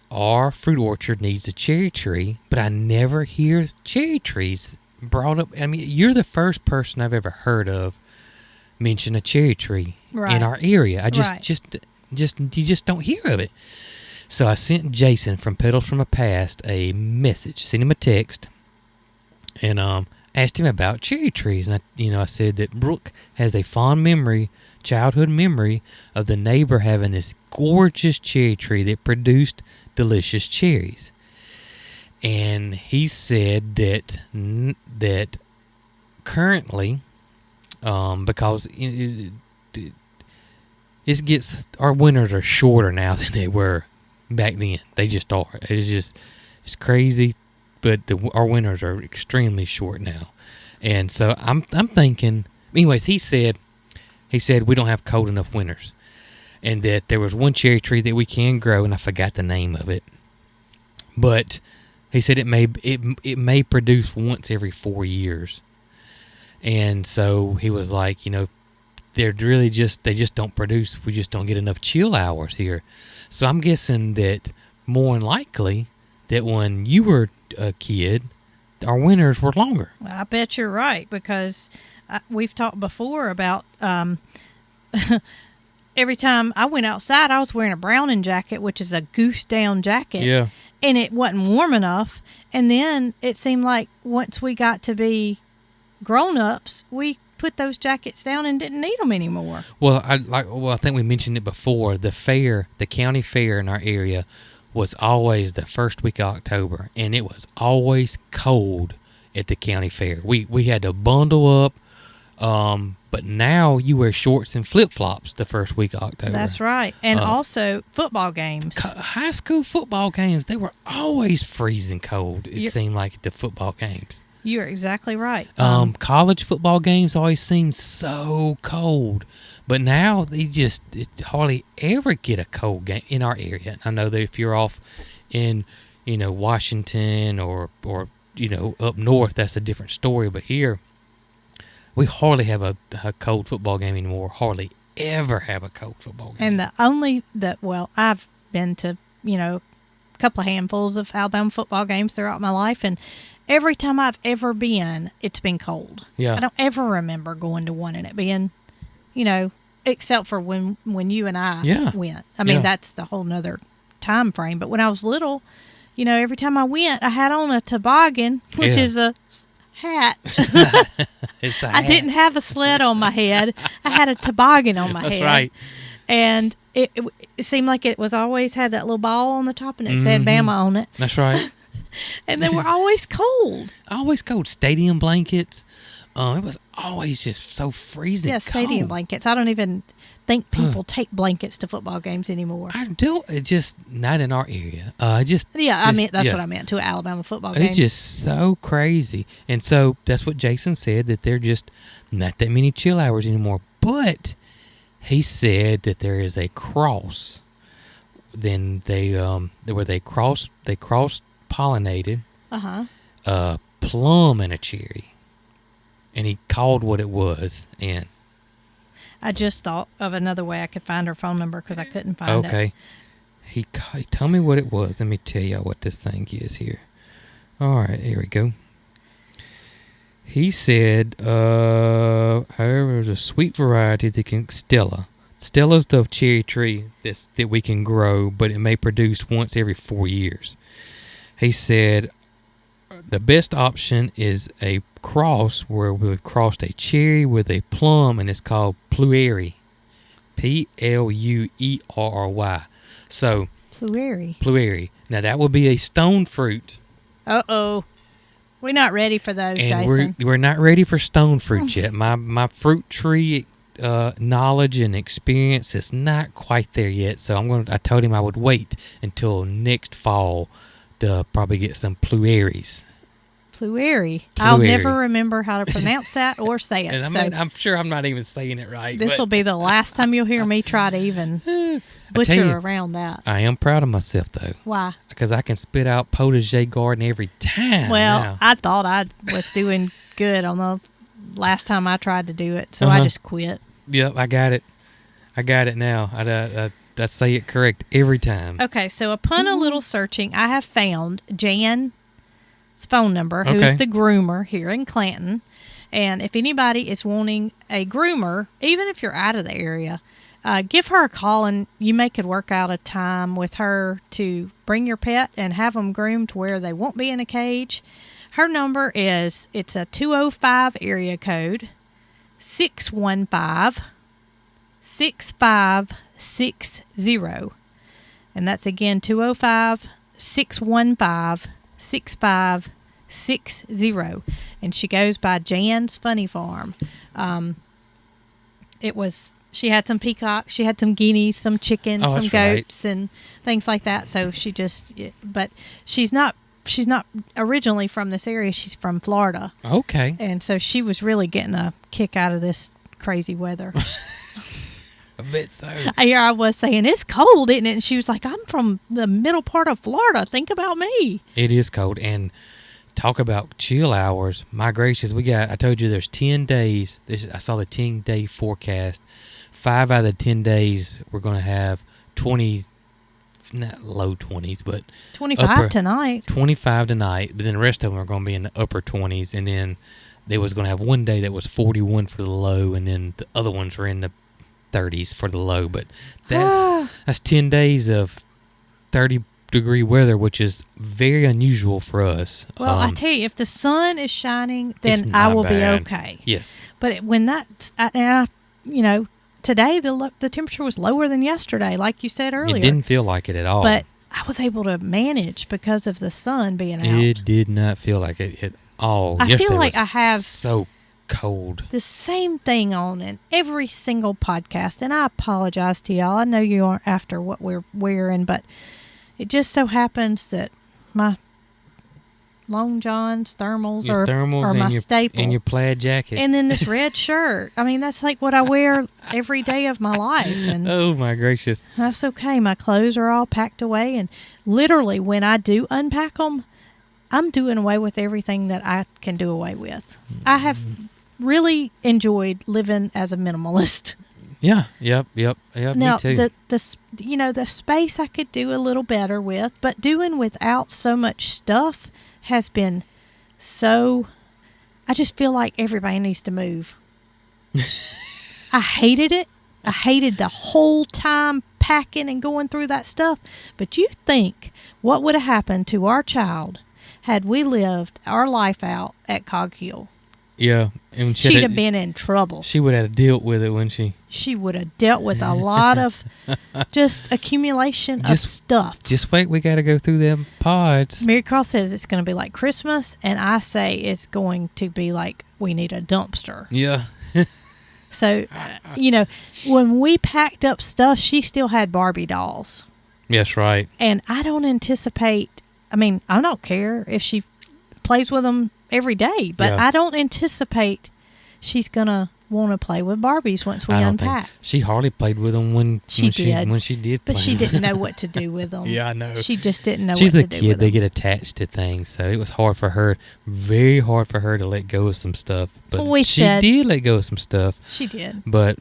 Speaker 2: Our fruit orchard needs a cherry tree, but I never hear cherry trees brought up. I mean, you're the first person I've ever heard of mention a cherry tree in our area. You just don't hear of it. So I sent Jason from Pedals from a Past a message, sent him a text, and asked him about cherry trees. And I said that Brooke has a fond memory, childhood memory, of the neighbor having this gorgeous cherry tree that produced delicious cherries. And he said that currently, because our winters are shorter now than they were back then. They just are. It's crazy, but our winters are extremely short now. And so I'm thinking. Anyways, he said we don't have cold enough winters, and that there was one cherry tree that we can grow, and I forgot the name of it, but he said it may produce once every 4 years. And so he was like, they just don't produce. We just don't get enough chill hours here. So I'm guessing that more than likely that when you were a kid, our winters were longer.
Speaker 3: Well, I bet you're right, because we've talked before about every time I went outside, I was wearing a Browning jacket, which is a goose down jacket.
Speaker 2: Yeah.
Speaker 3: And it wasn't warm enough. And then it seemed like once we got to be grown-ups, we put those jackets down and didn't need them anymore.
Speaker 2: Well, I think we mentioned it before. The county fair in our area was always the first week of October, and it was always cold at the county fair. We had to bundle up, but now you wear shorts and flip-flops the first week of October.
Speaker 3: That's right. And also football games.
Speaker 2: High school football games, they were always freezing cold, it seemed like, at the football games.
Speaker 3: You're exactly right.
Speaker 2: College football games always seem so cold, but now they hardly ever get a cold game in our area. I know that if you're off in, Washington or up north, that's a different story. But here, we hardly have a cold football game anymore. Hardly ever have a cold football game.
Speaker 3: And I've been to, a couple of handfuls of Alabama football games throughout my life, and every time I've ever been, it's been cold.
Speaker 2: Yeah.
Speaker 3: I don't ever remember going to one and it being, except for when you and I went. I mean, that's the whole nother time frame. But when I was little, every time I went, I had on a toboggan, which is a hat.
Speaker 2: It's a hat.
Speaker 3: I didn't have a sled on my head. I had a toboggan on my head.
Speaker 2: That's right.
Speaker 3: And it seemed like it was always had that little ball on the top, and it said Bama on it.
Speaker 2: That's right.
Speaker 3: And they were always cold.
Speaker 2: Always cold. Stadium blankets. It was always just so freezing cold.
Speaker 3: Yeah, stadium blankets. I don't even think people take blankets to football games anymore.
Speaker 2: I don't. It's just not in our area. That's what
Speaker 3: I meant, to an Alabama football game.
Speaker 2: It's just so crazy. And so that's what Jason said, that they're just not that many chill hours anymore. But he said that there is a cross. Then where they cross pollinated a plum and a cherry, and he called what it was. And
Speaker 3: I just thought of another way I could find her phone number because I couldn't find it.
Speaker 2: Okay, he told me what it was. Let me tell y'all what this thing is here. All right, here we go. He said, however, there's a sweet variety that can Stella's the cherry tree that we can grow, but it may produce once every 4 years. He said the best option is a cross where we've crossed a cherry with a plum, and it's called Pluery. Pluery. So Pluery. Now that would be a stone fruit.
Speaker 3: Uh-oh. We're not ready for those,
Speaker 2: and
Speaker 3: Jason.
Speaker 2: We're not ready for stone fruit yet. My fruit tree knowledge and experience is not quite there yet, so I told him I would wait until next fall to probably get some Plueries.
Speaker 3: Pluery. I'll never remember how to pronounce that or say it.
Speaker 2: And I'm sure I'm not even saying it right.
Speaker 3: This will be the last time you'll hear me try to even butcher around that.
Speaker 2: I am proud of myself, though.
Speaker 3: Why?
Speaker 2: Because I can spit out potager garden every time.
Speaker 3: Well,
Speaker 2: now.
Speaker 3: I thought I was doing good on the last time I tried to do it, so I just quit.
Speaker 2: Yep, I got it. I got it now. I say it correct every time.
Speaker 3: Okay, so upon a little searching, I have found Jan's phone number, who is the groomer here in Clanton. And if anybody is wanting a groomer, even if you're out of the area, give her a call, and you may could work out a time with her to bring your pet and have them groomed where they won't be in a cage. Her number is, it's a 205 area code, 615-6560. And that's again 205-615-6560. And she goes by Jan's Funny Farm. She had some peacocks, she had some guineas, some chickens, some goats, and things like that. So but she's not originally from this area. She's from Florida.
Speaker 2: Okay.
Speaker 3: And so she was really getting a kick out of this crazy weather.
Speaker 2: A bit so.
Speaker 3: Here I was saying, it's cold, isn't it? And she was like, I'm from the middle part of Florida. Think about me.
Speaker 2: It is cold. And talk about chill hours. My gracious, I told you there's 10 days. I saw the 10-day forecast. 5 out of the 10 days, we're going to have 20, not low 20s, but
Speaker 3: 25 tonight.
Speaker 2: 25 tonight, but then the rest of them are going to be in the upper 20s. And then they was going to have one day that was 41 for the low, and then the other ones were in the 30s for the low. But that's 10 days of 30-degree weather, which is very unusual for us.
Speaker 3: Well, I tell you, if the sun is shining, then I will be okay.
Speaker 2: Yes.
Speaker 3: But when today the temperature was lower than yesterday, like you said earlier.
Speaker 2: It didn't feel like it at all.
Speaker 3: But I was able to manage because of the sun being out.
Speaker 2: It did not feel like it at all.
Speaker 3: I feel like I have
Speaker 2: so cold.
Speaker 3: The same thing on in every single podcast, and I apologize to y'all. I know you aren't after what we're wearing, but it just so happens that my Long John's thermals are my staple.
Speaker 2: And your plaid jacket.
Speaker 3: And then this red shirt. I mean, that's like what I wear every day of my life. And
Speaker 2: oh, my gracious.
Speaker 3: That's okay. My clothes are all packed away. And literally, when I do unpack them, I'm doing away with everything that I can do away with. I have really enjoyed living as a minimalist.
Speaker 2: Yeah. Yep.
Speaker 3: Now,
Speaker 2: me too.
Speaker 3: The space I could do a little better with, but doing without so much stuff has been so... I just feel like everybody needs to move. I hated it. I hated the whole time packing and going through that stuff. But you think what would have happened to our child had we lived our life out at Cog Hill?
Speaker 2: Yeah. And
Speaker 3: she'd have been in trouble.
Speaker 2: She would have dealt with it, wouldn't she?
Speaker 3: She would have dealt with a lot of just accumulation of stuff.
Speaker 2: Just wait, we got to go through them pods.
Speaker 3: Marycarl says it's going to be like Christmas, and I say it's going to be like we need a dumpster.
Speaker 2: Yeah.
Speaker 3: So, when we packed up stuff, she still had Barbie dolls.
Speaker 2: Yes, right.
Speaker 3: And I don't anticipate, I don't care if she plays with them every day, but I don't anticipate she's going to want to play with Barbies once we unpack.
Speaker 2: She hardly played with them when she did play.
Speaker 3: But she didn't know what to do with them.
Speaker 2: Yeah, I know.
Speaker 3: She just didn't know
Speaker 2: what to do with them. She's the kid. They get attached to things, so it was very hard for her to let go of some stuff. But she did let go of some stuff.
Speaker 3: She did.
Speaker 2: But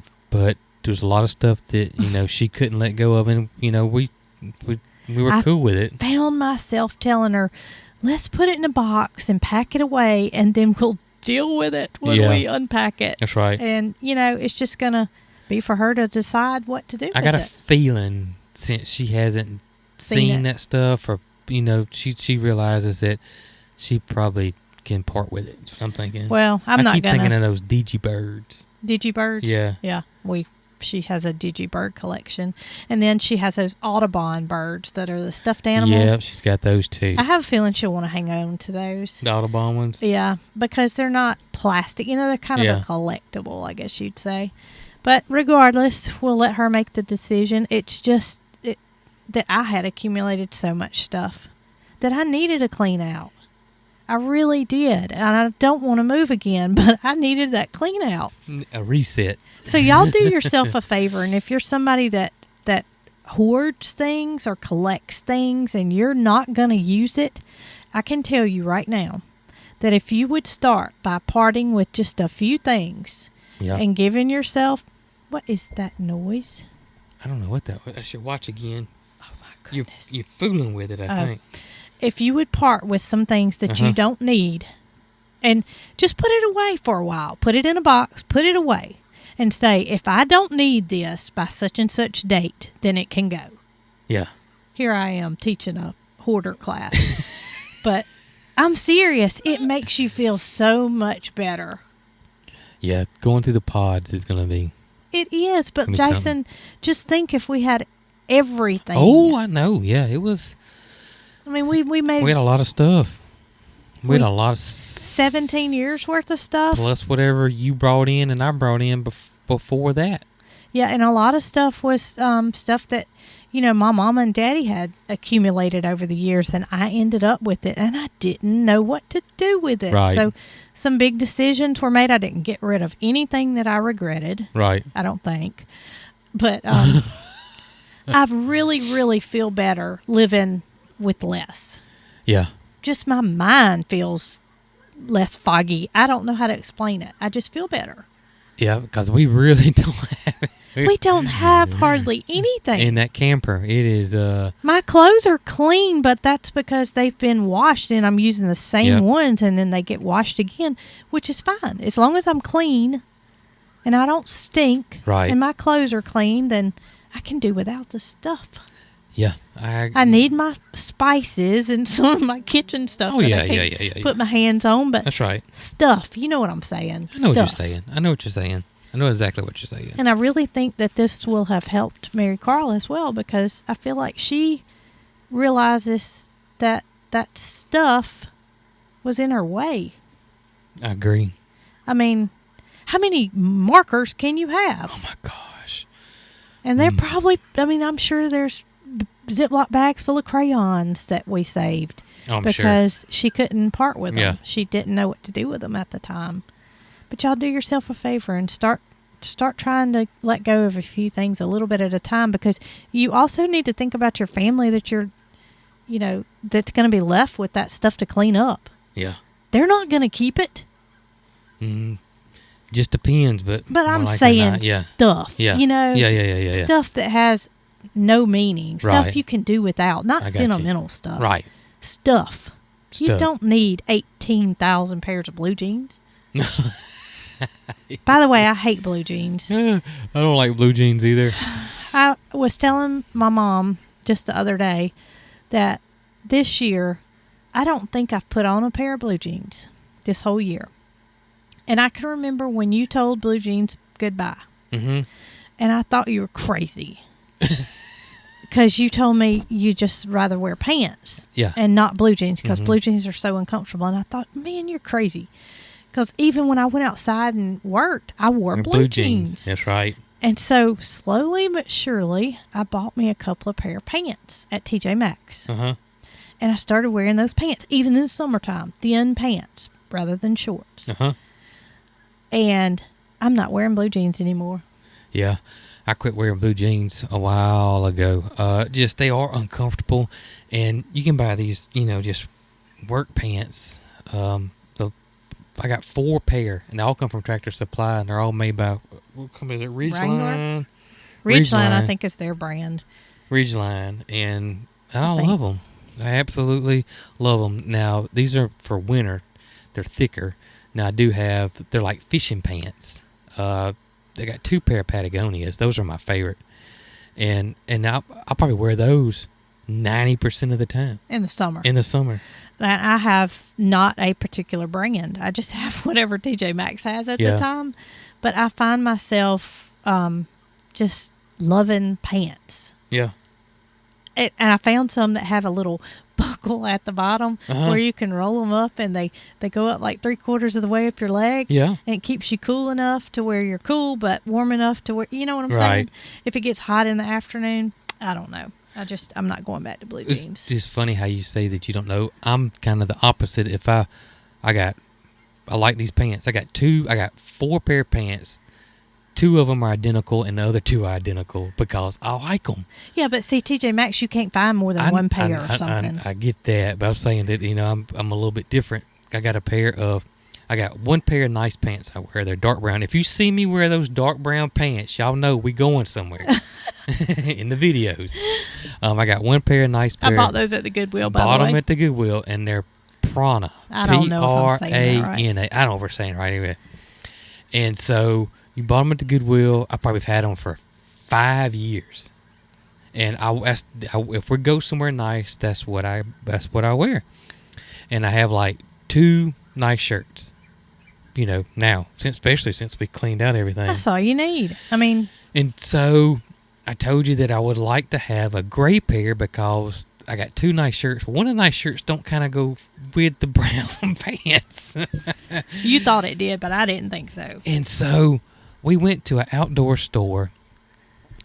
Speaker 2: there's a lot of stuff that, she couldn't let go of, and, we were cool with it. I
Speaker 3: found myself telling her, let's put it in a box and pack it away, and then we'll deal with it when we unpack it.
Speaker 2: That's right.
Speaker 3: And, it's just going to be for her to decide what to do with it.
Speaker 2: I got a feeling, since she hasn't seen that stuff, or, she realizes that she probably can part with it. That's what I'm thinking.
Speaker 3: Well, I keep
Speaker 2: thinking of those digibirds.
Speaker 3: Digibirds?
Speaker 2: Yeah.
Speaker 3: Yeah. She has a digibird collection. And then she has those Audubon birds that are the stuffed animals.
Speaker 2: Yeah, she's got those too.
Speaker 3: I have a feeling she'll want to hang on to those.
Speaker 2: The Audubon ones?
Speaker 3: Yeah, because they're not plastic. They're kind of a collectible, I guess you'd say. But regardless, we'll let her make the decision. It's just that I had accumulated so much stuff that I needed to clean out. I really did. And I don't want to move again, but I needed that clean out.
Speaker 2: A reset.
Speaker 3: So y'all do yourself a favor, and if you're somebody that hoards things or collects things and you're not going to use it, I can tell you right now that if you would start by parting with just a few things and giving yourself, what is that noise?
Speaker 2: I don't know what that was. I should watch again.
Speaker 3: Oh my goodness.
Speaker 2: You're fooling with it, I think.
Speaker 3: If you would part with some things that you don't need and just put it away for a while, put it in a box, put it away and say, if I don't need this by such and such date, then it can go.
Speaker 2: Yeah.
Speaker 3: Here I am teaching a hoarder class. But I'm serious. It makes you feel so much better.
Speaker 2: Yeah, going through the pods is going to be...
Speaker 3: It is, but Jason, just think if we had everything.
Speaker 2: Oh, I know. Yeah, it was...
Speaker 3: I mean, we had
Speaker 2: a lot of stuff. We had a lot of...
Speaker 3: 17 years worth of stuff.
Speaker 2: Plus whatever you brought in and I brought in before that.
Speaker 3: Yeah, and a lot of stuff was stuff that, my mama and daddy had accumulated over the years, and I ended up with it, and I didn't know what to do with it.
Speaker 2: Right.
Speaker 3: So some big decisions were made. I didn't get rid of anything that I regretted.
Speaker 2: Right.
Speaker 3: I don't think. But I really, really feel better living with less.
Speaker 2: Yeah.
Speaker 3: Just my mind feels less foggy. I don't know how to explain it. I just feel better.
Speaker 2: Yeah, because we really don't have it.
Speaker 3: We don't have hardly anything.
Speaker 2: In that camper, it is...
Speaker 3: My clothes are clean, but that's because they've been washed, and I'm using the same ones, and then they get washed again, which is fine. As long as I'm clean, and I don't stink, and my clothes are clean, then I can do without the stuff.
Speaker 2: Yeah.
Speaker 3: I need my spices and some of my kitchen stuff.
Speaker 2: Oh,
Speaker 3: that I can't put my hands on, but...
Speaker 2: That's right.
Speaker 3: Stuff. You know what I'm saying.
Speaker 2: I know what you're saying. I know exactly what you're saying.
Speaker 3: And I really think that this will have helped Marycarl as well, because I feel like she realizes that that stuff was in her way.
Speaker 2: I agree.
Speaker 3: I mean, how many markers can you have?
Speaker 2: Oh, my gosh.
Speaker 3: And they're probably, I'm sure there's Ziploc bags full of crayons that we saved.
Speaker 2: Oh, I'm
Speaker 3: because she couldn't part with them.
Speaker 2: Yeah.
Speaker 3: She didn't know what to do with them at the time. But y'all do yourself a favor and start trying to let go of a few things a little bit at a time, because you also need to think about your family that you're, that's going to be left with that stuff to clean up.
Speaker 2: Yeah.
Speaker 3: They're not going to keep it.
Speaker 2: Just depends, but
Speaker 3: I'm saying stuff.
Speaker 2: Yeah.
Speaker 3: Yeah. Stuff that has no meaning. Stuff
Speaker 2: Right.
Speaker 3: you can do without, not sentimental stuff.
Speaker 2: Right.
Speaker 3: Stuff. You don't need 18,000 pairs of blue jeans. By the way, I hate blue jeans.
Speaker 2: I don't like blue jeans either.
Speaker 3: I was telling my mom just the other day that this year, I don't think I've put on a pair of blue jeans this whole year. And I can remember when you told blue jeans goodbye. Mm-hmm. And I thought you were crazy. Because you told me you just rather wear pants and not blue jeans, because blue jeans are so uncomfortable. And I thought, man, you're crazy. Because even when I went outside and worked, I wore blue jeans.
Speaker 2: That's right.
Speaker 3: And so slowly but surely, I bought me a couple of pair of pants at TJ Maxx.
Speaker 2: Uh-huh.
Speaker 3: And I started wearing those pants, even in the summertime, thin pants rather than shorts.
Speaker 2: Uh-huh.
Speaker 3: And I'm not wearing blue jeans anymore.
Speaker 2: Yeah. I quit wearing blue jeans a while ago. They are uncomfortable. And you can buy these, just work pants. I got 4 pair, and they all come from Tractor Supply, and they're all made by, what company is it? Ridgeline?
Speaker 3: Ridgeline, I think, is their brand.
Speaker 2: Ridgeline, and I love them. I absolutely love them. Now, these are for winter. They're thicker. Now, they're like fishing pants. They got 2 pair of Patagonias. Those are my favorite. And I'll probably wear those 90% of the time.
Speaker 3: In the summer. I have not a particular brand. I just have whatever TJ Maxx has at the time. But I find myself just loving pants.
Speaker 2: Yeah.
Speaker 3: And I found some that have a little buckle at the bottom where you can roll them up, and they go up like 3/4 of the way up your leg.
Speaker 2: Yeah.
Speaker 3: And it keeps you cool enough to where you're cool, but warm enough to where, you know what I'm saying? If it gets hot in the afternoon, I don't know. I'm not going back to blue jeans.
Speaker 2: It's just funny how you say that you don't know. I'm kind of the opposite. If I like these pants. I got 4 pair of pants 2 of them are identical and the other 2 are identical because I like them.
Speaker 3: Yeah, but see, TJ Maxx, you can't find more than one pair or something.
Speaker 2: I get that, but I'm saying that, I'm a little bit different. I got one pair of nice pants I wear. They're dark brown. If you see me wear those dark brown pants, y'all know we going somewhere in the videos. I got one pair of nice pair.
Speaker 3: I bought those at the Goodwill, by the way.
Speaker 2: Bought them at the Goodwill, and they're Prana.
Speaker 3: I don't know if I'm saying that right.
Speaker 2: Prana. I don't know if we're saying it right anyway. And so you bought them at the Goodwill. I probably have had them for 5 years. And if we go somewhere nice, that's what I wear. And I have like 2 nice shirts. Now, especially since we cleaned out everything.
Speaker 3: That's all you need. I mean.
Speaker 2: And so I told you that I would like to have a gray pair because I got 2 nice shirts. One of the nice shirts don't kind of go with the brown pants.
Speaker 3: You thought it did, but I didn't think so.
Speaker 2: And so we went to an outdoor store,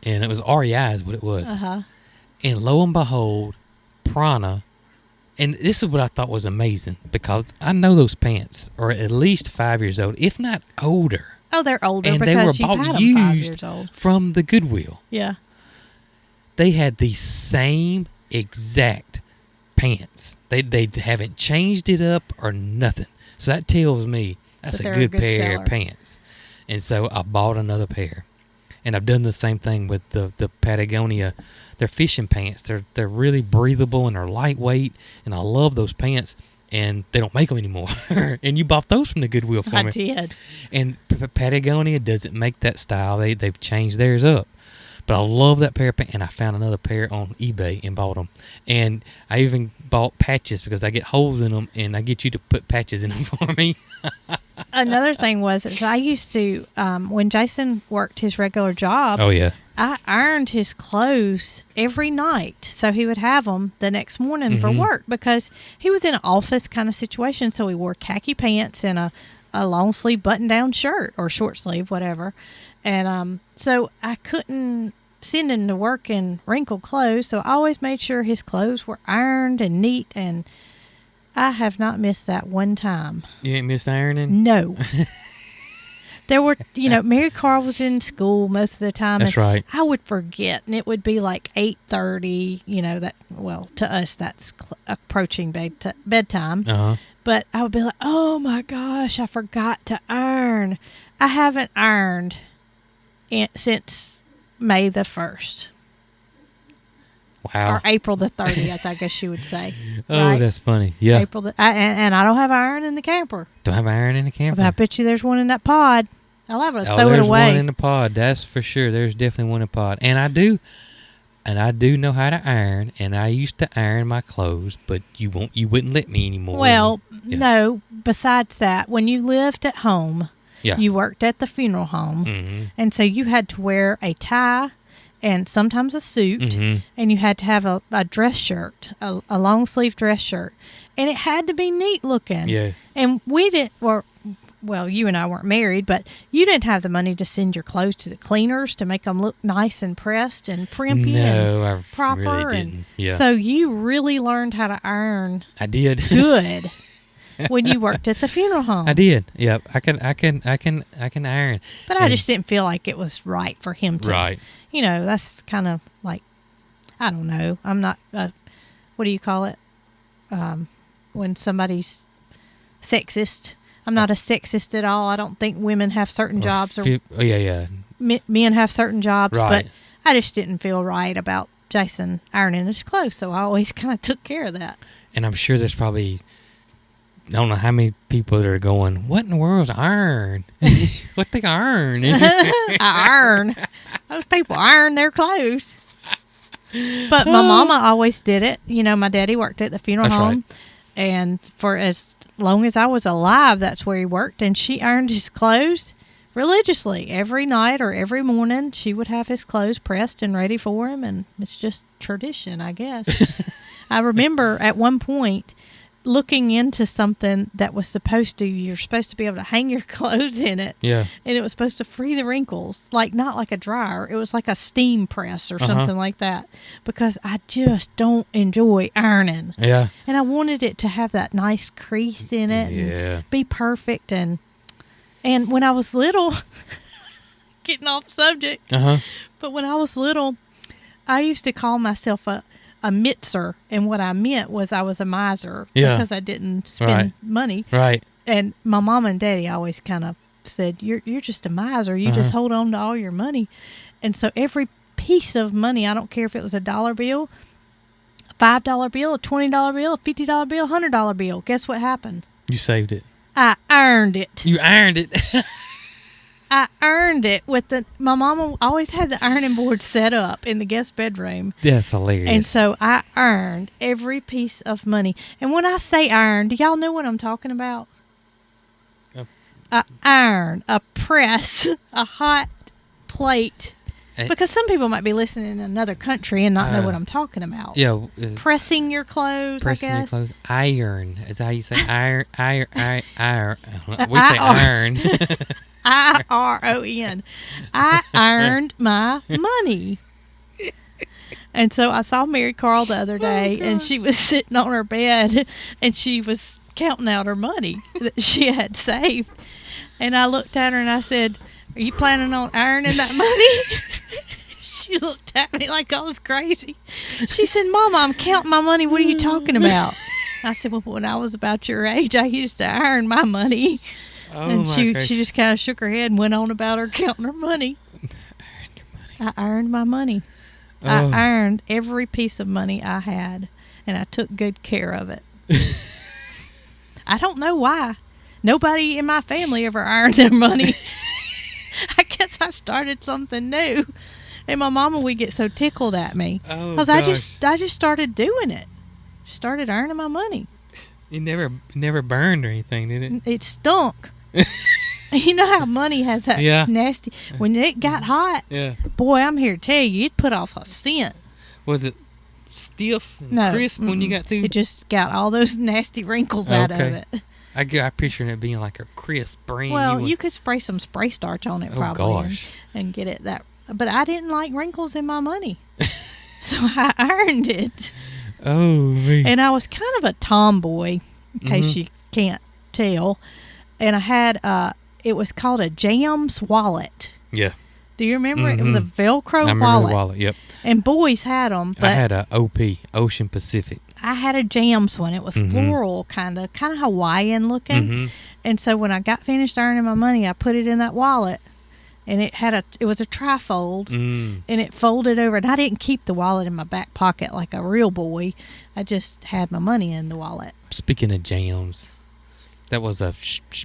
Speaker 2: and it was REI is what it was.
Speaker 3: Uh-huh.
Speaker 2: And lo and behold, Prana. And this is what I thought was amazing because I know those pants are at least 5 years old, if not older.
Speaker 3: Oh, they're older
Speaker 2: and
Speaker 3: because you've had them 5 years
Speaker 2: used
Speaker 3: old.
Speaker 2: From the Goodwill.
Speaker 3: Yeah.
Speaker 2: They had the same exact pants. They haven't changed it up or nothing. So that tells me that's a good pair of pants. And so I bought another pair. And I've done the same thing with the Patagonia. They're fishing pants. They're really breathable and they're lightweight. And I love those pants. And they don't make them anymore. And you bought those from the Goodwill for me.
Speaker 3: I did.
Speaker 2: And Patagonia doesn't make that style. They've changed theirs up. But I love that pair of pants. And I found another pair on eBay and bought them. And I even bought patches because I get holes in them. And I get you to put patches in them for me.
Speaker 3: Another thing was that I used to, when Jason worked his regular job.
Speaker 2: Oh, yeah.
Speaker 3: I ironed his clothes every night so he would have them the next morning for work because he was in an office kind of situation. So he wore khaki pants and a long sleeve button down shirt or short sleeve, whatever. And so I couldn't send him to work in wrinkled clothes. So I always made sure his clothes were ironed and neat. And I have not missed that one time.
Speaker 2: You ain't missed ironing?
Speaker 3: No. There were, Marycarl was in school most of the time.
Speaker 2: That's right.
Speaker 3: I would forget, and it would be like 8:30, to us, that's approaching bedtime.
Speaker 2: Uh-huh.
Speaker 3: But I would be like, oh, my gosh, I forgot to iron. I haven't ironed since May the 1st.
Speaker 2: Wow.
Speaker 3: Or April the 30th, I guess you would say.
Speaker 2: Oh,
Speaker 3: right?
Speaker 2: That's funny. Yeah.
Speaker 3: And I don't have iron in the camper.
Speaker 2: Don't have iron in the camper?
Speaker 3: But I bet you there's one in that pod. I'll have to throw it away.
Speaker 2: There's one in the pod. That's for sure. There's definitely one in the pod. And I do know how to iron, and I used to iron my clothes, but you wouldn't let me anymore.
Speaker 3: Well, no. Besides that, when you lived at home, you worked at the funeral home, and so you had to wear a tie and sometimes a suit, and you had to have a dress shirt, a long sleeve dress shirt, and it had to be neat looking. Yeah. And we didn't, well, you and I weren't married, but you didn't have the money to send your clothes to the cleaners to make them look nice and pressed and primpy and proper.
Speaker 2: No, I really didn't. Yeah.
Speaker 3: So you really learned how to iron.
Speaker 2: I did.
Speaker 3: Good. When you worked at the funeral home.
Speaker 2: I did. Yep. I can iron.
Speaker 3: But I just didn't feel like it was right for him to.
Speaker 2: Right.
Speaker 3: That's kind of like, I don't know. I'm not, what do you call it? When somebody's sexist. I'm not a sexist at all. I don't think women have certain jobs. Men have certain jobs.
Speaker 2: Right.
Speaker 3: But I just didn't feel right about Jason ironing his clothes. So I always kind of took care of that.
Speaker 2: And I'm sure there's probably, I don't know how many people that are going, what in the world's iron? What they iron?
Speaker 3: I iron. Those people iron their clothes. But my mama always did it. My daddy worked at the funeral home. Right. And for as long as I was alive, that's where he worked. And she ironed his clothes religiously. Every night or every morning, she would have his clothes pressed and ready for him. And it's just tradition, I guess. I remember at one point looking into something that was you're supposed to be able to hang your clothes in it. Yeah. And it was supposed to free the wrinkles. Not like a dryer. It was like a steam press or something like that. Because I just don't enjoy ironing. Yeah. And I wanted it to have that nice crease in it. Yeah. And be perfect. And when I was little, getting off subject.
Speaker 2: Uh-huh.
Speaker 3: But when I was little, I used to call myself a mitzer, and what I meant was I was a miser because I didn't spend money.
Speaker 2: Right.
Speaker 3: And my mom and daddy always kind of said, "You're just a miser. You just hold on to all your money." And so every piece of money, I don't care if it was a $1 bill, a $5 bill, a $20 bill, a $50 bill, $100 bill. Guess what happened?
Speaker 2: You saved it.
Speaker 3: I earned it.
Speaker 2: You earned it.
Speaker 3: I earned it my mama always had the ironing board set up in the guest bedroom.
Speaker 2: That's hilarious.
Speaker 3: And so I earned every piece of money. And when I say earned, do y'all know what I'm talking about? A iron, a press, a hot plate. Because some people might be listening in another country and not know what I'm talking about.
Speaker 2: Yeah.
Speaker 3: Pressing your clothes,
Speaker 2: Pressing
Speaker 3: I guess.
Speaker 2: your clothes. Iron. Is that how you say iron? Iron. We say iron.
Speaker 3: IRON. I earned my money. And so I saw Marycarl the other day, and she was sitting on her bed, and she was counting out her money that she had saved. And I looked at her, and I said, "Are you planning on earning that money?" She looked at me like I was crazy. She said, "Mama, I'm counting my money. What are you talking about?" I said, "Well, when I was about your age, I used to earn my money." And she just kind of shook her head and went on about her counting her money. I earned my money. Oh. I earned every piece of money I had, and I took good care of it. I don't know why. Nobody in my family ever earned their money. I guess I started something new. And my mama would get so tickled at me. Because I just started doing it. Started earning my money.
Speaker 2: It never burned or anything, did it?
Speaker 3: It stunk. You know how money has that nasty... When it got hot, boy, I'm here to tell you, it put off a scent.
Speaker 2: Was it stiff and crisp when you got through?
Speaker 3: It just got all those nasty wrinkles out of it.
Speaker 2: I picturing it being like a crisp, brand new.
Speaker 3: Well, you could spray some spray starch on it probably and get it that... But I didn't like wrinkles in my money. So I earned it.
Speaker 2: Oh, man.
Speaker 3: And I was kind of a tomboy, in case you can't tell. And I had, it was called a Jams wallet.
Speaker 2: Yeah.
Speaker 3: Do you remember it? It was a Velcro wallet.
Speaker 2: I remember the wallet, yep.
Speaker 3: And boys had them. But
Speaker 2: I had a OP, Ocean Pacific.
Speaker 3: I had a Jams one. It was floral, kind of Hawaiian looking. And so when I got finished earning my money, I put it in that wallet. And it was a trifold, and it folded over. And I didn't keep the wallet in my back pocket like a real boy. I just had my money in the wallet.
Speaker 2: Speaking of Jams, that was a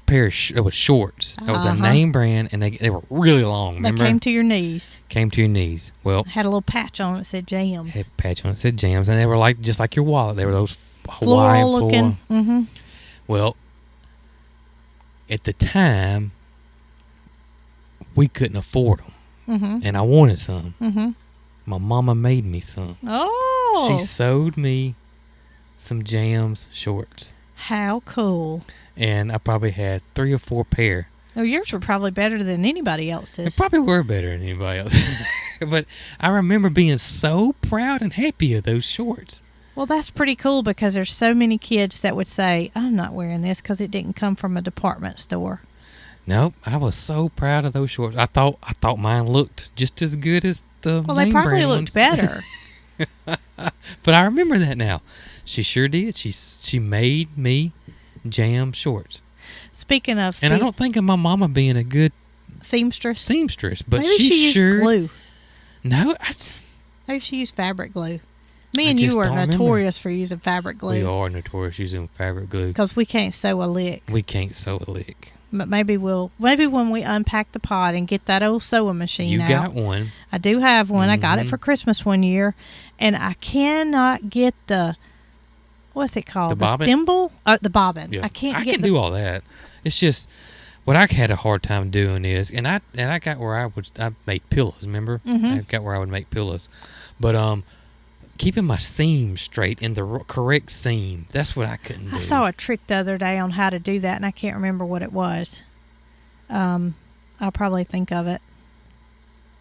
Speaker 2: pair of it was shorts. That was a name brand, and they were really long. Remember?
Speaker 3: They came to your knees.
Speaker 2: Came to your knees. Well,
Speaker 3: had a little patch on it that said Jams.
Speaker 2: Had a patch on it that said Jams, and they were just like your wallet. They were those Hawaiian
Speaker 3: floral looking.
Speaker 2: Well, at the time, we couldn't afford them, and I wanted some. My mama made me some.
Speaker 3: Oh.
Speaker 2: She sewed me some Jams shorts.
Speaker 3: How cool.
Speaker 2: And I probably had 3 or 4 pair.
Speaker 3: Oh, yours were probably better than anybody else's.
Speaker 2: They probably were better than anybody else. But I remember being so proud and happy of those shorts.
Speaker 3: Well, that's pretty cool because there's so many kids that would say, "I'm not wearing this because it didn't come from a department store."
Speaker 2: Nope, I was so proud of those shorts. I thought mine looked just as good as the
Speaker 3: Well, they probably looked better.
Speaker 2: But I remember that now. She sure did. She made me Jam shorts.
Speaker 3: Speaking of,
Speaker 2: and I don't think of my mama being a good
Speaker 3: seamstress,
Speaker 2: but
Speaker 3: maybe she
Speaker 2: sure
Speaker 3: used glue.
Speaker 2: No,
Speaker 3: maybe she used fabric glue. Me and you are notorious for using fabric glue.
Speaker 2: We are notorious using fabric glue
Speaker 3: because we can't sew a lick.
Speaker 2: We can't sew a lick.
Speaker 3: But maybe when we unpack the pod and get that old sewing machine out.
Speaker 2: You got one.
Speaker 3: I do have one. I got it for Christmas one year, and I cannot get the, what's it called?
Speaker 2: The bobbin?
Speaker 3: Thimble? The bobbin.
Speaker 2: Yeah.
Speaker 3: I
Speaker 2: can do all that. It's just what I had a hard time doing is, and I got where I made pillows. Remember, I got where I would make pillows, but keeping my seam straight in the correct seam, that's what I couldn't do.
Speaker 3: I saw a trick the other day on how to do that, and I can't remember what it was. I'll probably think of it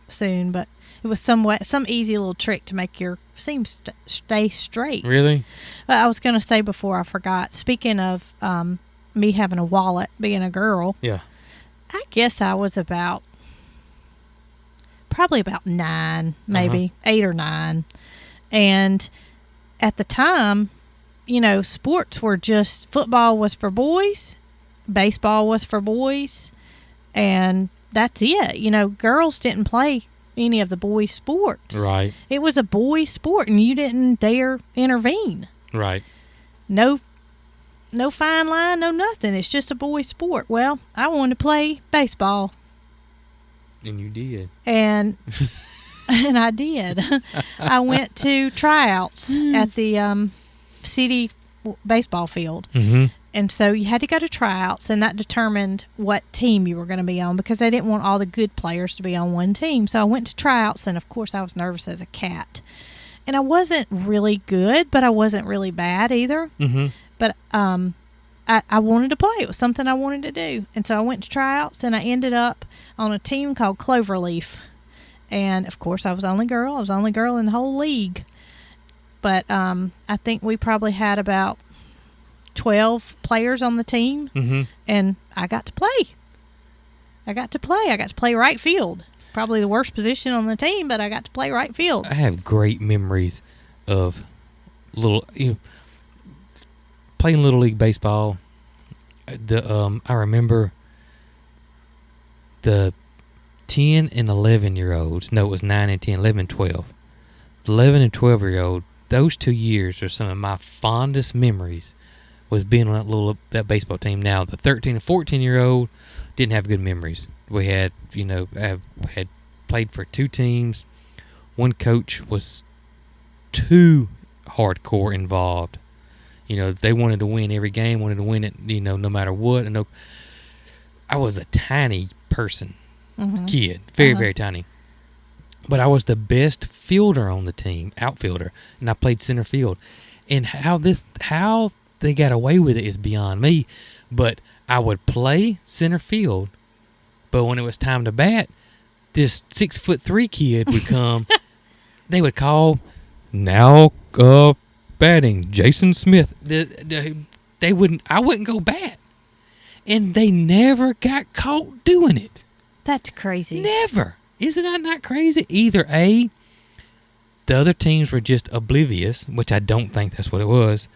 Speaker 3: soon, but it was some easy little trick to make your seam stay straight.
Speaker 2: Really?
Speaker 3: But I was going to say before I forgot, speaking of me having a wallet, being a girl,
Speaker 2: yeah,
Speaker 3: I guess I was about probably about 9, maybe 8 or 9. And at the time, sports were just, football was for boys, baseball was for boys, and that's it. Girls didn't play any of the boys' sports.
Speaker 2: Right.
Speaker 3: It was a boys' sport, and you didn't dare intervene.
Speaker 2: Right.
Speaker 3: No fine line, no nothing. It's just a boys' sport. Well, I wanted to play baseball.
Speaker 2: And you did.
Speaker 3: And I did. I went to tryouts at the city baseball field.
Speaker 2: Mm-hmm.
Speaker 3: And so you had to go to tryouts, and that determined what team you were going to be on, because they didn't want all the good players to be on one team. So I went to tryouts, and of course I was nervous as a cat. And I wasn't really good, but I wasn't really bad either.
Speaker 2: Mm-hmm.
Speaker 3: But I wanted to play. It was something I wanted to do. And so I went to tryouts, and I ended up on a team called Cloverleaf. And, of course, I was the only girl. I was the only girl in the whole league. But I think we probably had about 12 players on the team, and I got to play. I got to play right field. Probably the worst position on the team, but I got to play right field.
Speaker 2: I have great memories of playing Little League Baseball. I remember the 10 and 11-year-olds. No, it was 9 and 10, 11 and 12. The 11 and 12-year-old, those 2 years are some of my fondest memories, was being on that baseball team. Now, the 13 and 14-year-old didn't have good memories. We had, had played for 2 teams. One coach was too hardcore involved. They wanted to win every game, wanted to win it, no matter what. And I was a tiny person, kid, very, very tiny. But I was the best fielder on the team, outfielder, and I played center field. And how they got away with it is beyond me. But I would play center field, but when it was time to bat, this 6'3" kid would come. They would call, now batting, Jason Smith. I wouldn't go bat. And they never got caught doing it.
Speaker 3: That's crazy.
Speaker 2: Never. Isn't that not crazy? Either A, the other teams were just oblivious, which I don't think that's what it was.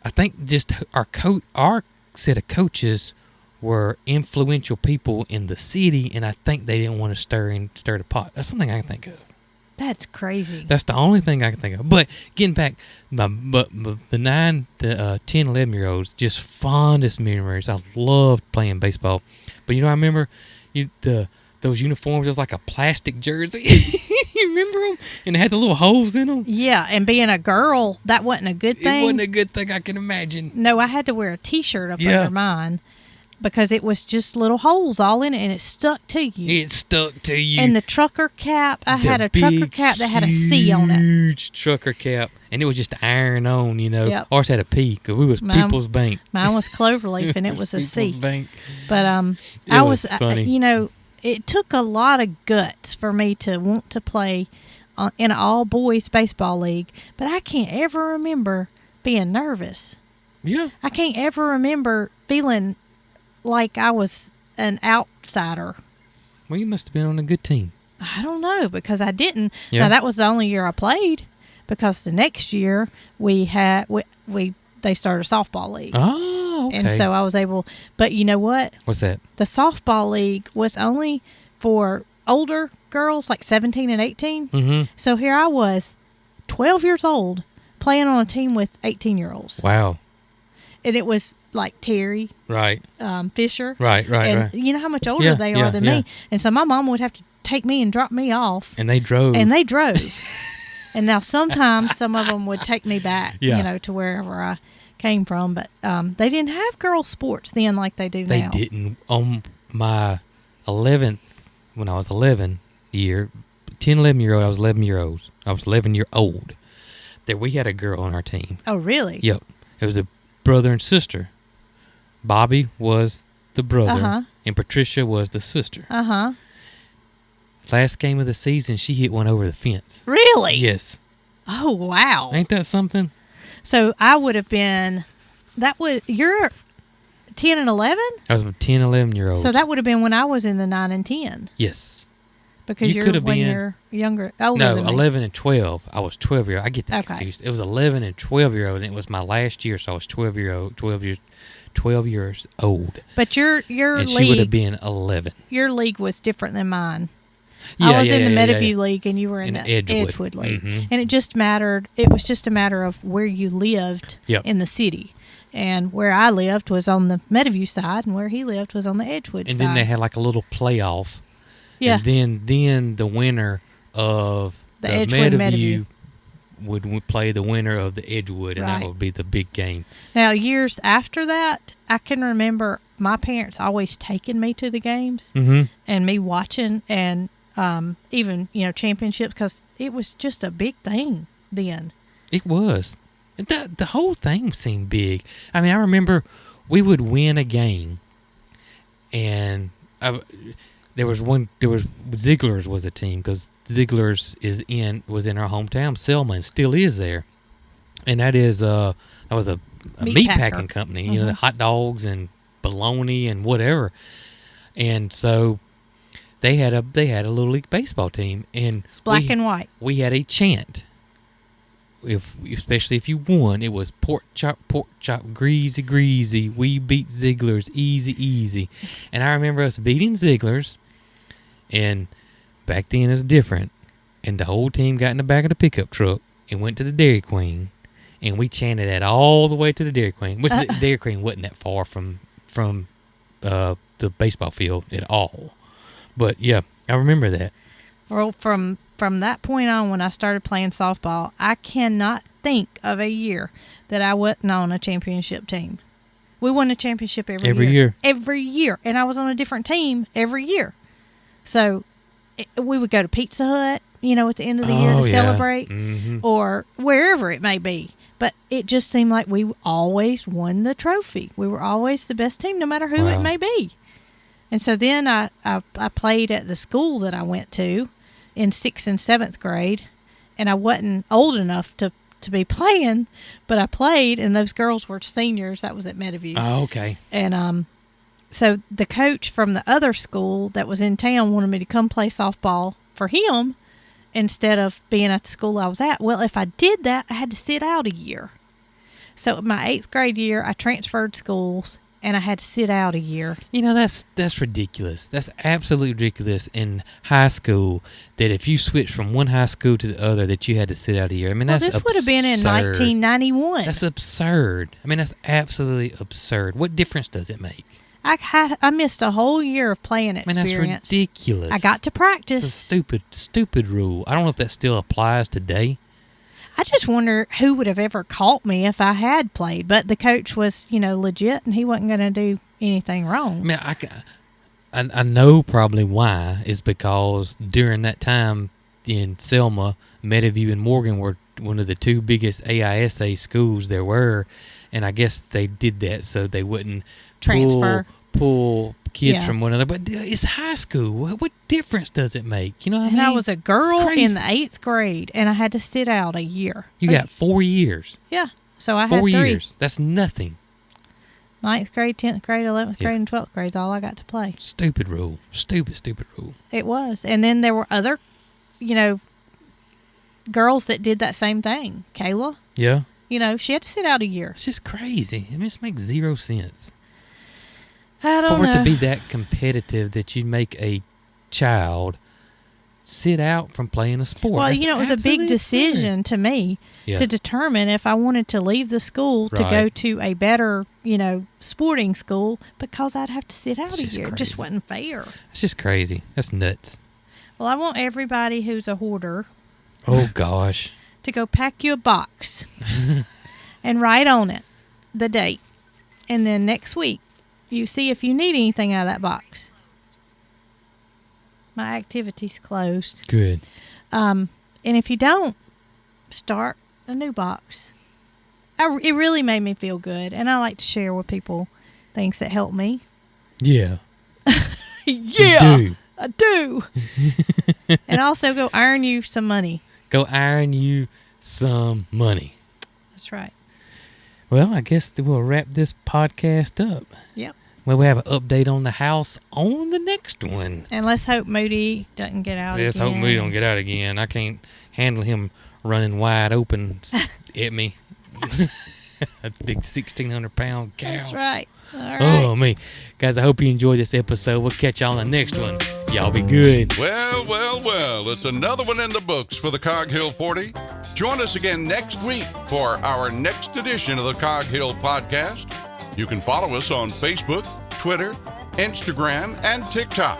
Speaker 2: I think just our set of coaches were influential people in the city, and I think they didn't want to stir the pot. That's something I can think of.
Speaker 3: That's crazy.
Speaker 2: That's the only thing I can think of. But getting back, the 10, 11-year-olds, just fondest memories. I loved playing baseball. But I remember those uniforms. It was like a plastic jersey. You remember them? And they had the little holes in them.
Speaker 3: Yeah, and being a girl, that wasn't a good thing.
Speaker 2: It wasn't a good thing, I can imagine.
Speaker 3: No, I had to wear a T-shirt up under mine because it was just little holes all in it, and it stuck to you.
Speaker 2: It stuck to you.
Speaker 3: And the trucker cap, I had a trucker cap that had a C on it.
Speaker 2: Huge trucker cap, and it was just iron on,
Speaker 3: Yep.
Speaker 2: Ours had a P because we was People's Bank.
Speaker 3: Mine was Cloverleaf, and it was a C.
Speaker 2: People's Bank.
Speaker 3: But
Speaker 2: I was funny.
Speaker 3: It took a lot of guts for me to want to play in an all-boys baseball league, but I can't ever remember being nervous.
Speaker 2: Yeah.
Speaker 3: I can't ever remember feeling like I was an outsider.
Speaker 2: Well, you must have been on a good team.
Speaker 3: I don't know, because I didn't.
Speaker 2: Yeah.
Speaker 3: Now, that was the only year I played, because the next year they started a softball league.
Speaker 2: Oh, okay.
Speaker 3: And so I was able, but you know what?
Speaker 2: What's that?
Speaker 3: The softball league was only for older girls, like 17 and 18.
Speaker 2: Mm-hmm.
Speaker 3: So here I was, 12 years old, playing on a team with 18-year-olds.
Speaker 2: Wow.
Speaker 3: And it was like Terry,
Speaker 2: Right.
Speaker 3: Fisher.
Speaker 2: Right.
Speaker 3: And you know how much older they are than me. And so my mom would have to take me and drop me off.
Speaker 2: And they drove.
Speaker 3: And now sometimes some of them would take me back, to wherever I came from. But they didn't have girls' sports then like they do now.
Speaker 2: They didn't. On my 11th, when I was 11 year, 10, 11-year-old, I was 11-year-old. I was 11-year-old. That we had a girl on our team.
Speaker 3: Oh, really?
Speaker 2: Yep. It was a brother and sister. Bobby was the brother, and Patricia was the sister. Last game of the season, she hit one over the fence.
Speaker 3: Really?
Speaker 2: Yes.
Speaker 3: Oh, wow.
Speaker 2: Ain't that something?
Speaker 3: So I would have been, you're 10 and 11?
Speaker 2: I was a 10, 11-year-old.
Speaker 3: So that would have been when I was in the 9 and 10.
Speaker 2: Yes.
Speaker 3: Because
Speaker 2: you could have been
Speaker 3: you're older than me.
Speaker 2: 11 and 12. I was 12-year-old. I get that
Speaker 3: Okay.
Speaker 2: confused. It was 11 and 12-year-old, and it was my last year, so I was 12 years old.
Speaker 3: But your
Speaker 2: And
Speaker 3: league,
Speaker 2: she would have been 11.
Speaker 3: your league was different than mine.
Speaker 2: Yeah,
Speaker 3: I was in the Meadowview
Speaker 2: yeah.
Speaker 3: League, and you were in the Edgewood League.
Speaker 2: Mm-hmm.
Speaker 3: And it was just a matter of where you lived in the city. And where I lived was on the Meadowview side, and where he lived was on the Edgewood side.
Speaker 2: And then they had like a little playoff.
Speaker 3: Yeah.
Speaker 2: And then the winner of the Meadowview would play the winner of the Edgewood, and that would be the big game.
Speaker 3: Now, years after that, I can remember my parents always taking me to the games and me watching, and even, championships, because it was just a big thing then. It
Speaker 2: was. The whole thing seemed big. I mean, I remember we would win a game, and Ziegler's was a team, because Ziegler's was in our hometown, Selma, and still is there. And that was a meat packing company, the hot dogs and bologna and whatever. And so they had a little league baseball team, and
Speaker 3: it's black and white.
Speaker 2: We had a chant. Especially if you won, it was pork chop, greasy, greasy. We beat Ziegler's, easy, easy. And I remember us beating Ziegler's, and back then it was different. And the whole team got in the back of the pickup truck and went to the Dairy Queen, and we chanted that all the way to the Dairy Queen, which the Dairy Queen wasn't that far from the baseball field at all. But yeah, I remember that.
Speaker 3: Well, from that point on, when I started playing softball, I cannot think of a year that I wasn't on a championship team. We won a championship every year. Every year. And I was on a different team every year. So we would go to Pizza Hut, at the end of the year to celebrate, or wherever it may be. But it just seemed like we always won the trophy. We were always the best team, no matter who it may be. And so then I played at the school that I went to in 6th and 7th grade, and I wasn't old enough to be playing, but I played, and those girls were seniors. That was at Meadowview.
Speaker 2: Oh, okay.
Speaker 3: And so the coach from the other school that was in town wanted me to come play softball for him instead of being at the school I was at. Well, if I did that, I had to sit out a year. So my 8th grade year, I transferred schools, and I had to sit out a year.
Speaker 2: That's ridiculous. That's absolutely ridiculous in high school, that if you switch from one high school to the other, that you had to sit out a year. I mean, that's absurd.
Speaker 3: This would have been in 1991.
Speaker 2: That's absurd. I mean, that's absolutely absurd. What difference does it make?
Speaker 3: I missed a whole year of playing experience.
Speaker 2: I mean, that's ridiculous.
Speaker 3: I got to practice.
Speaker 2: It's a stupid rule. I don't know if that still applies today.
Speaker 3: I just wonder who would have ever caught me if I had played. But the coach was, legit, and he wasn't going to do anything wrong.
Speaker 2: I mean, I know probably why is because during that time in Selma, Meadowview and Morgan were one of the two biggest AISA schools there were, and I guess they did that so they wouldn't pull kids from one another. But it's high school. What difference does it make? You know what I mean?
Speaker 3: And I was a girl in the 8th grade, and I had to sit out a year.
Speaker 2: You got 4 years.
Speaker 3: Yeah. So I had
Speaker 2: 4
Speaker 3: 3.
Speaker 2: years. That's nothing.
Speaker 3: 9th grade, 10th grade, 11th grade, and 12th grade is all I got to play.
Speaker 2: Stupid rule. Stupid rule.
Speaker 3: It was. And then there were other, girls that did that same thing. Kayla.
Speaker 2: Yeah.
Speaker 3: She had to sit out a year.
Speaker 2: It's just crazy. I mean, it makes zero sense.
Speaker 3: I don't know.
Speaker 2: For it to be that competitive that you make a child sit out from playing a sport.
Speaker 3: Well, it was a big decision to me to determine if I wanted to leave the school to go to a better, sporting school, because I'd have to sit out a year. It just wasn't fair.
Speaker 2: It's just crazy. That's nuts.
Speaker 3: Well, I want everybody who's a hoarder.
Speaker 2: Oh, gosh.
Speaker 3: To go pack you a box and write on it the date. And then next week, you see if you need anything out of that box. My activity's closed.
Speaker 2: Good.
Speaker 3: And if you don't, start a new box. It really made me feel good, and I like to share with people things that help me.
Speaker 2: Yeah.
Speaker 3: Yeah, I do. And also go earn you some money.
Speaker 2: Go earn you some money.
Speaker 3: That's right.
Speaker 2: Well, I guess we'll wrap this podcast up.
Speaker 3: Yep.
Speaker 2: Well, we have an update on the house on the next one.
Speaker 3: And let's hope Moody doesn't get out again.
Speaker 2: Let's hope Moody don't get out again. I can't handle him running wide open at me. A big 1,600-pound cow.
Speaker 3: That's right. All right.
Speaker 2: Oh, me. Guys, I hope you enjoyed this episode. We'll catch y'all on the next one. Y'all be good.
Speaker 1: Well, well, well. It's another one in the books for the Cog Hill 40. Join us again next week for our next edition of the Cog Hill Podcast. You can follow us on Facebook, Twitter, Instagram, and TikTok.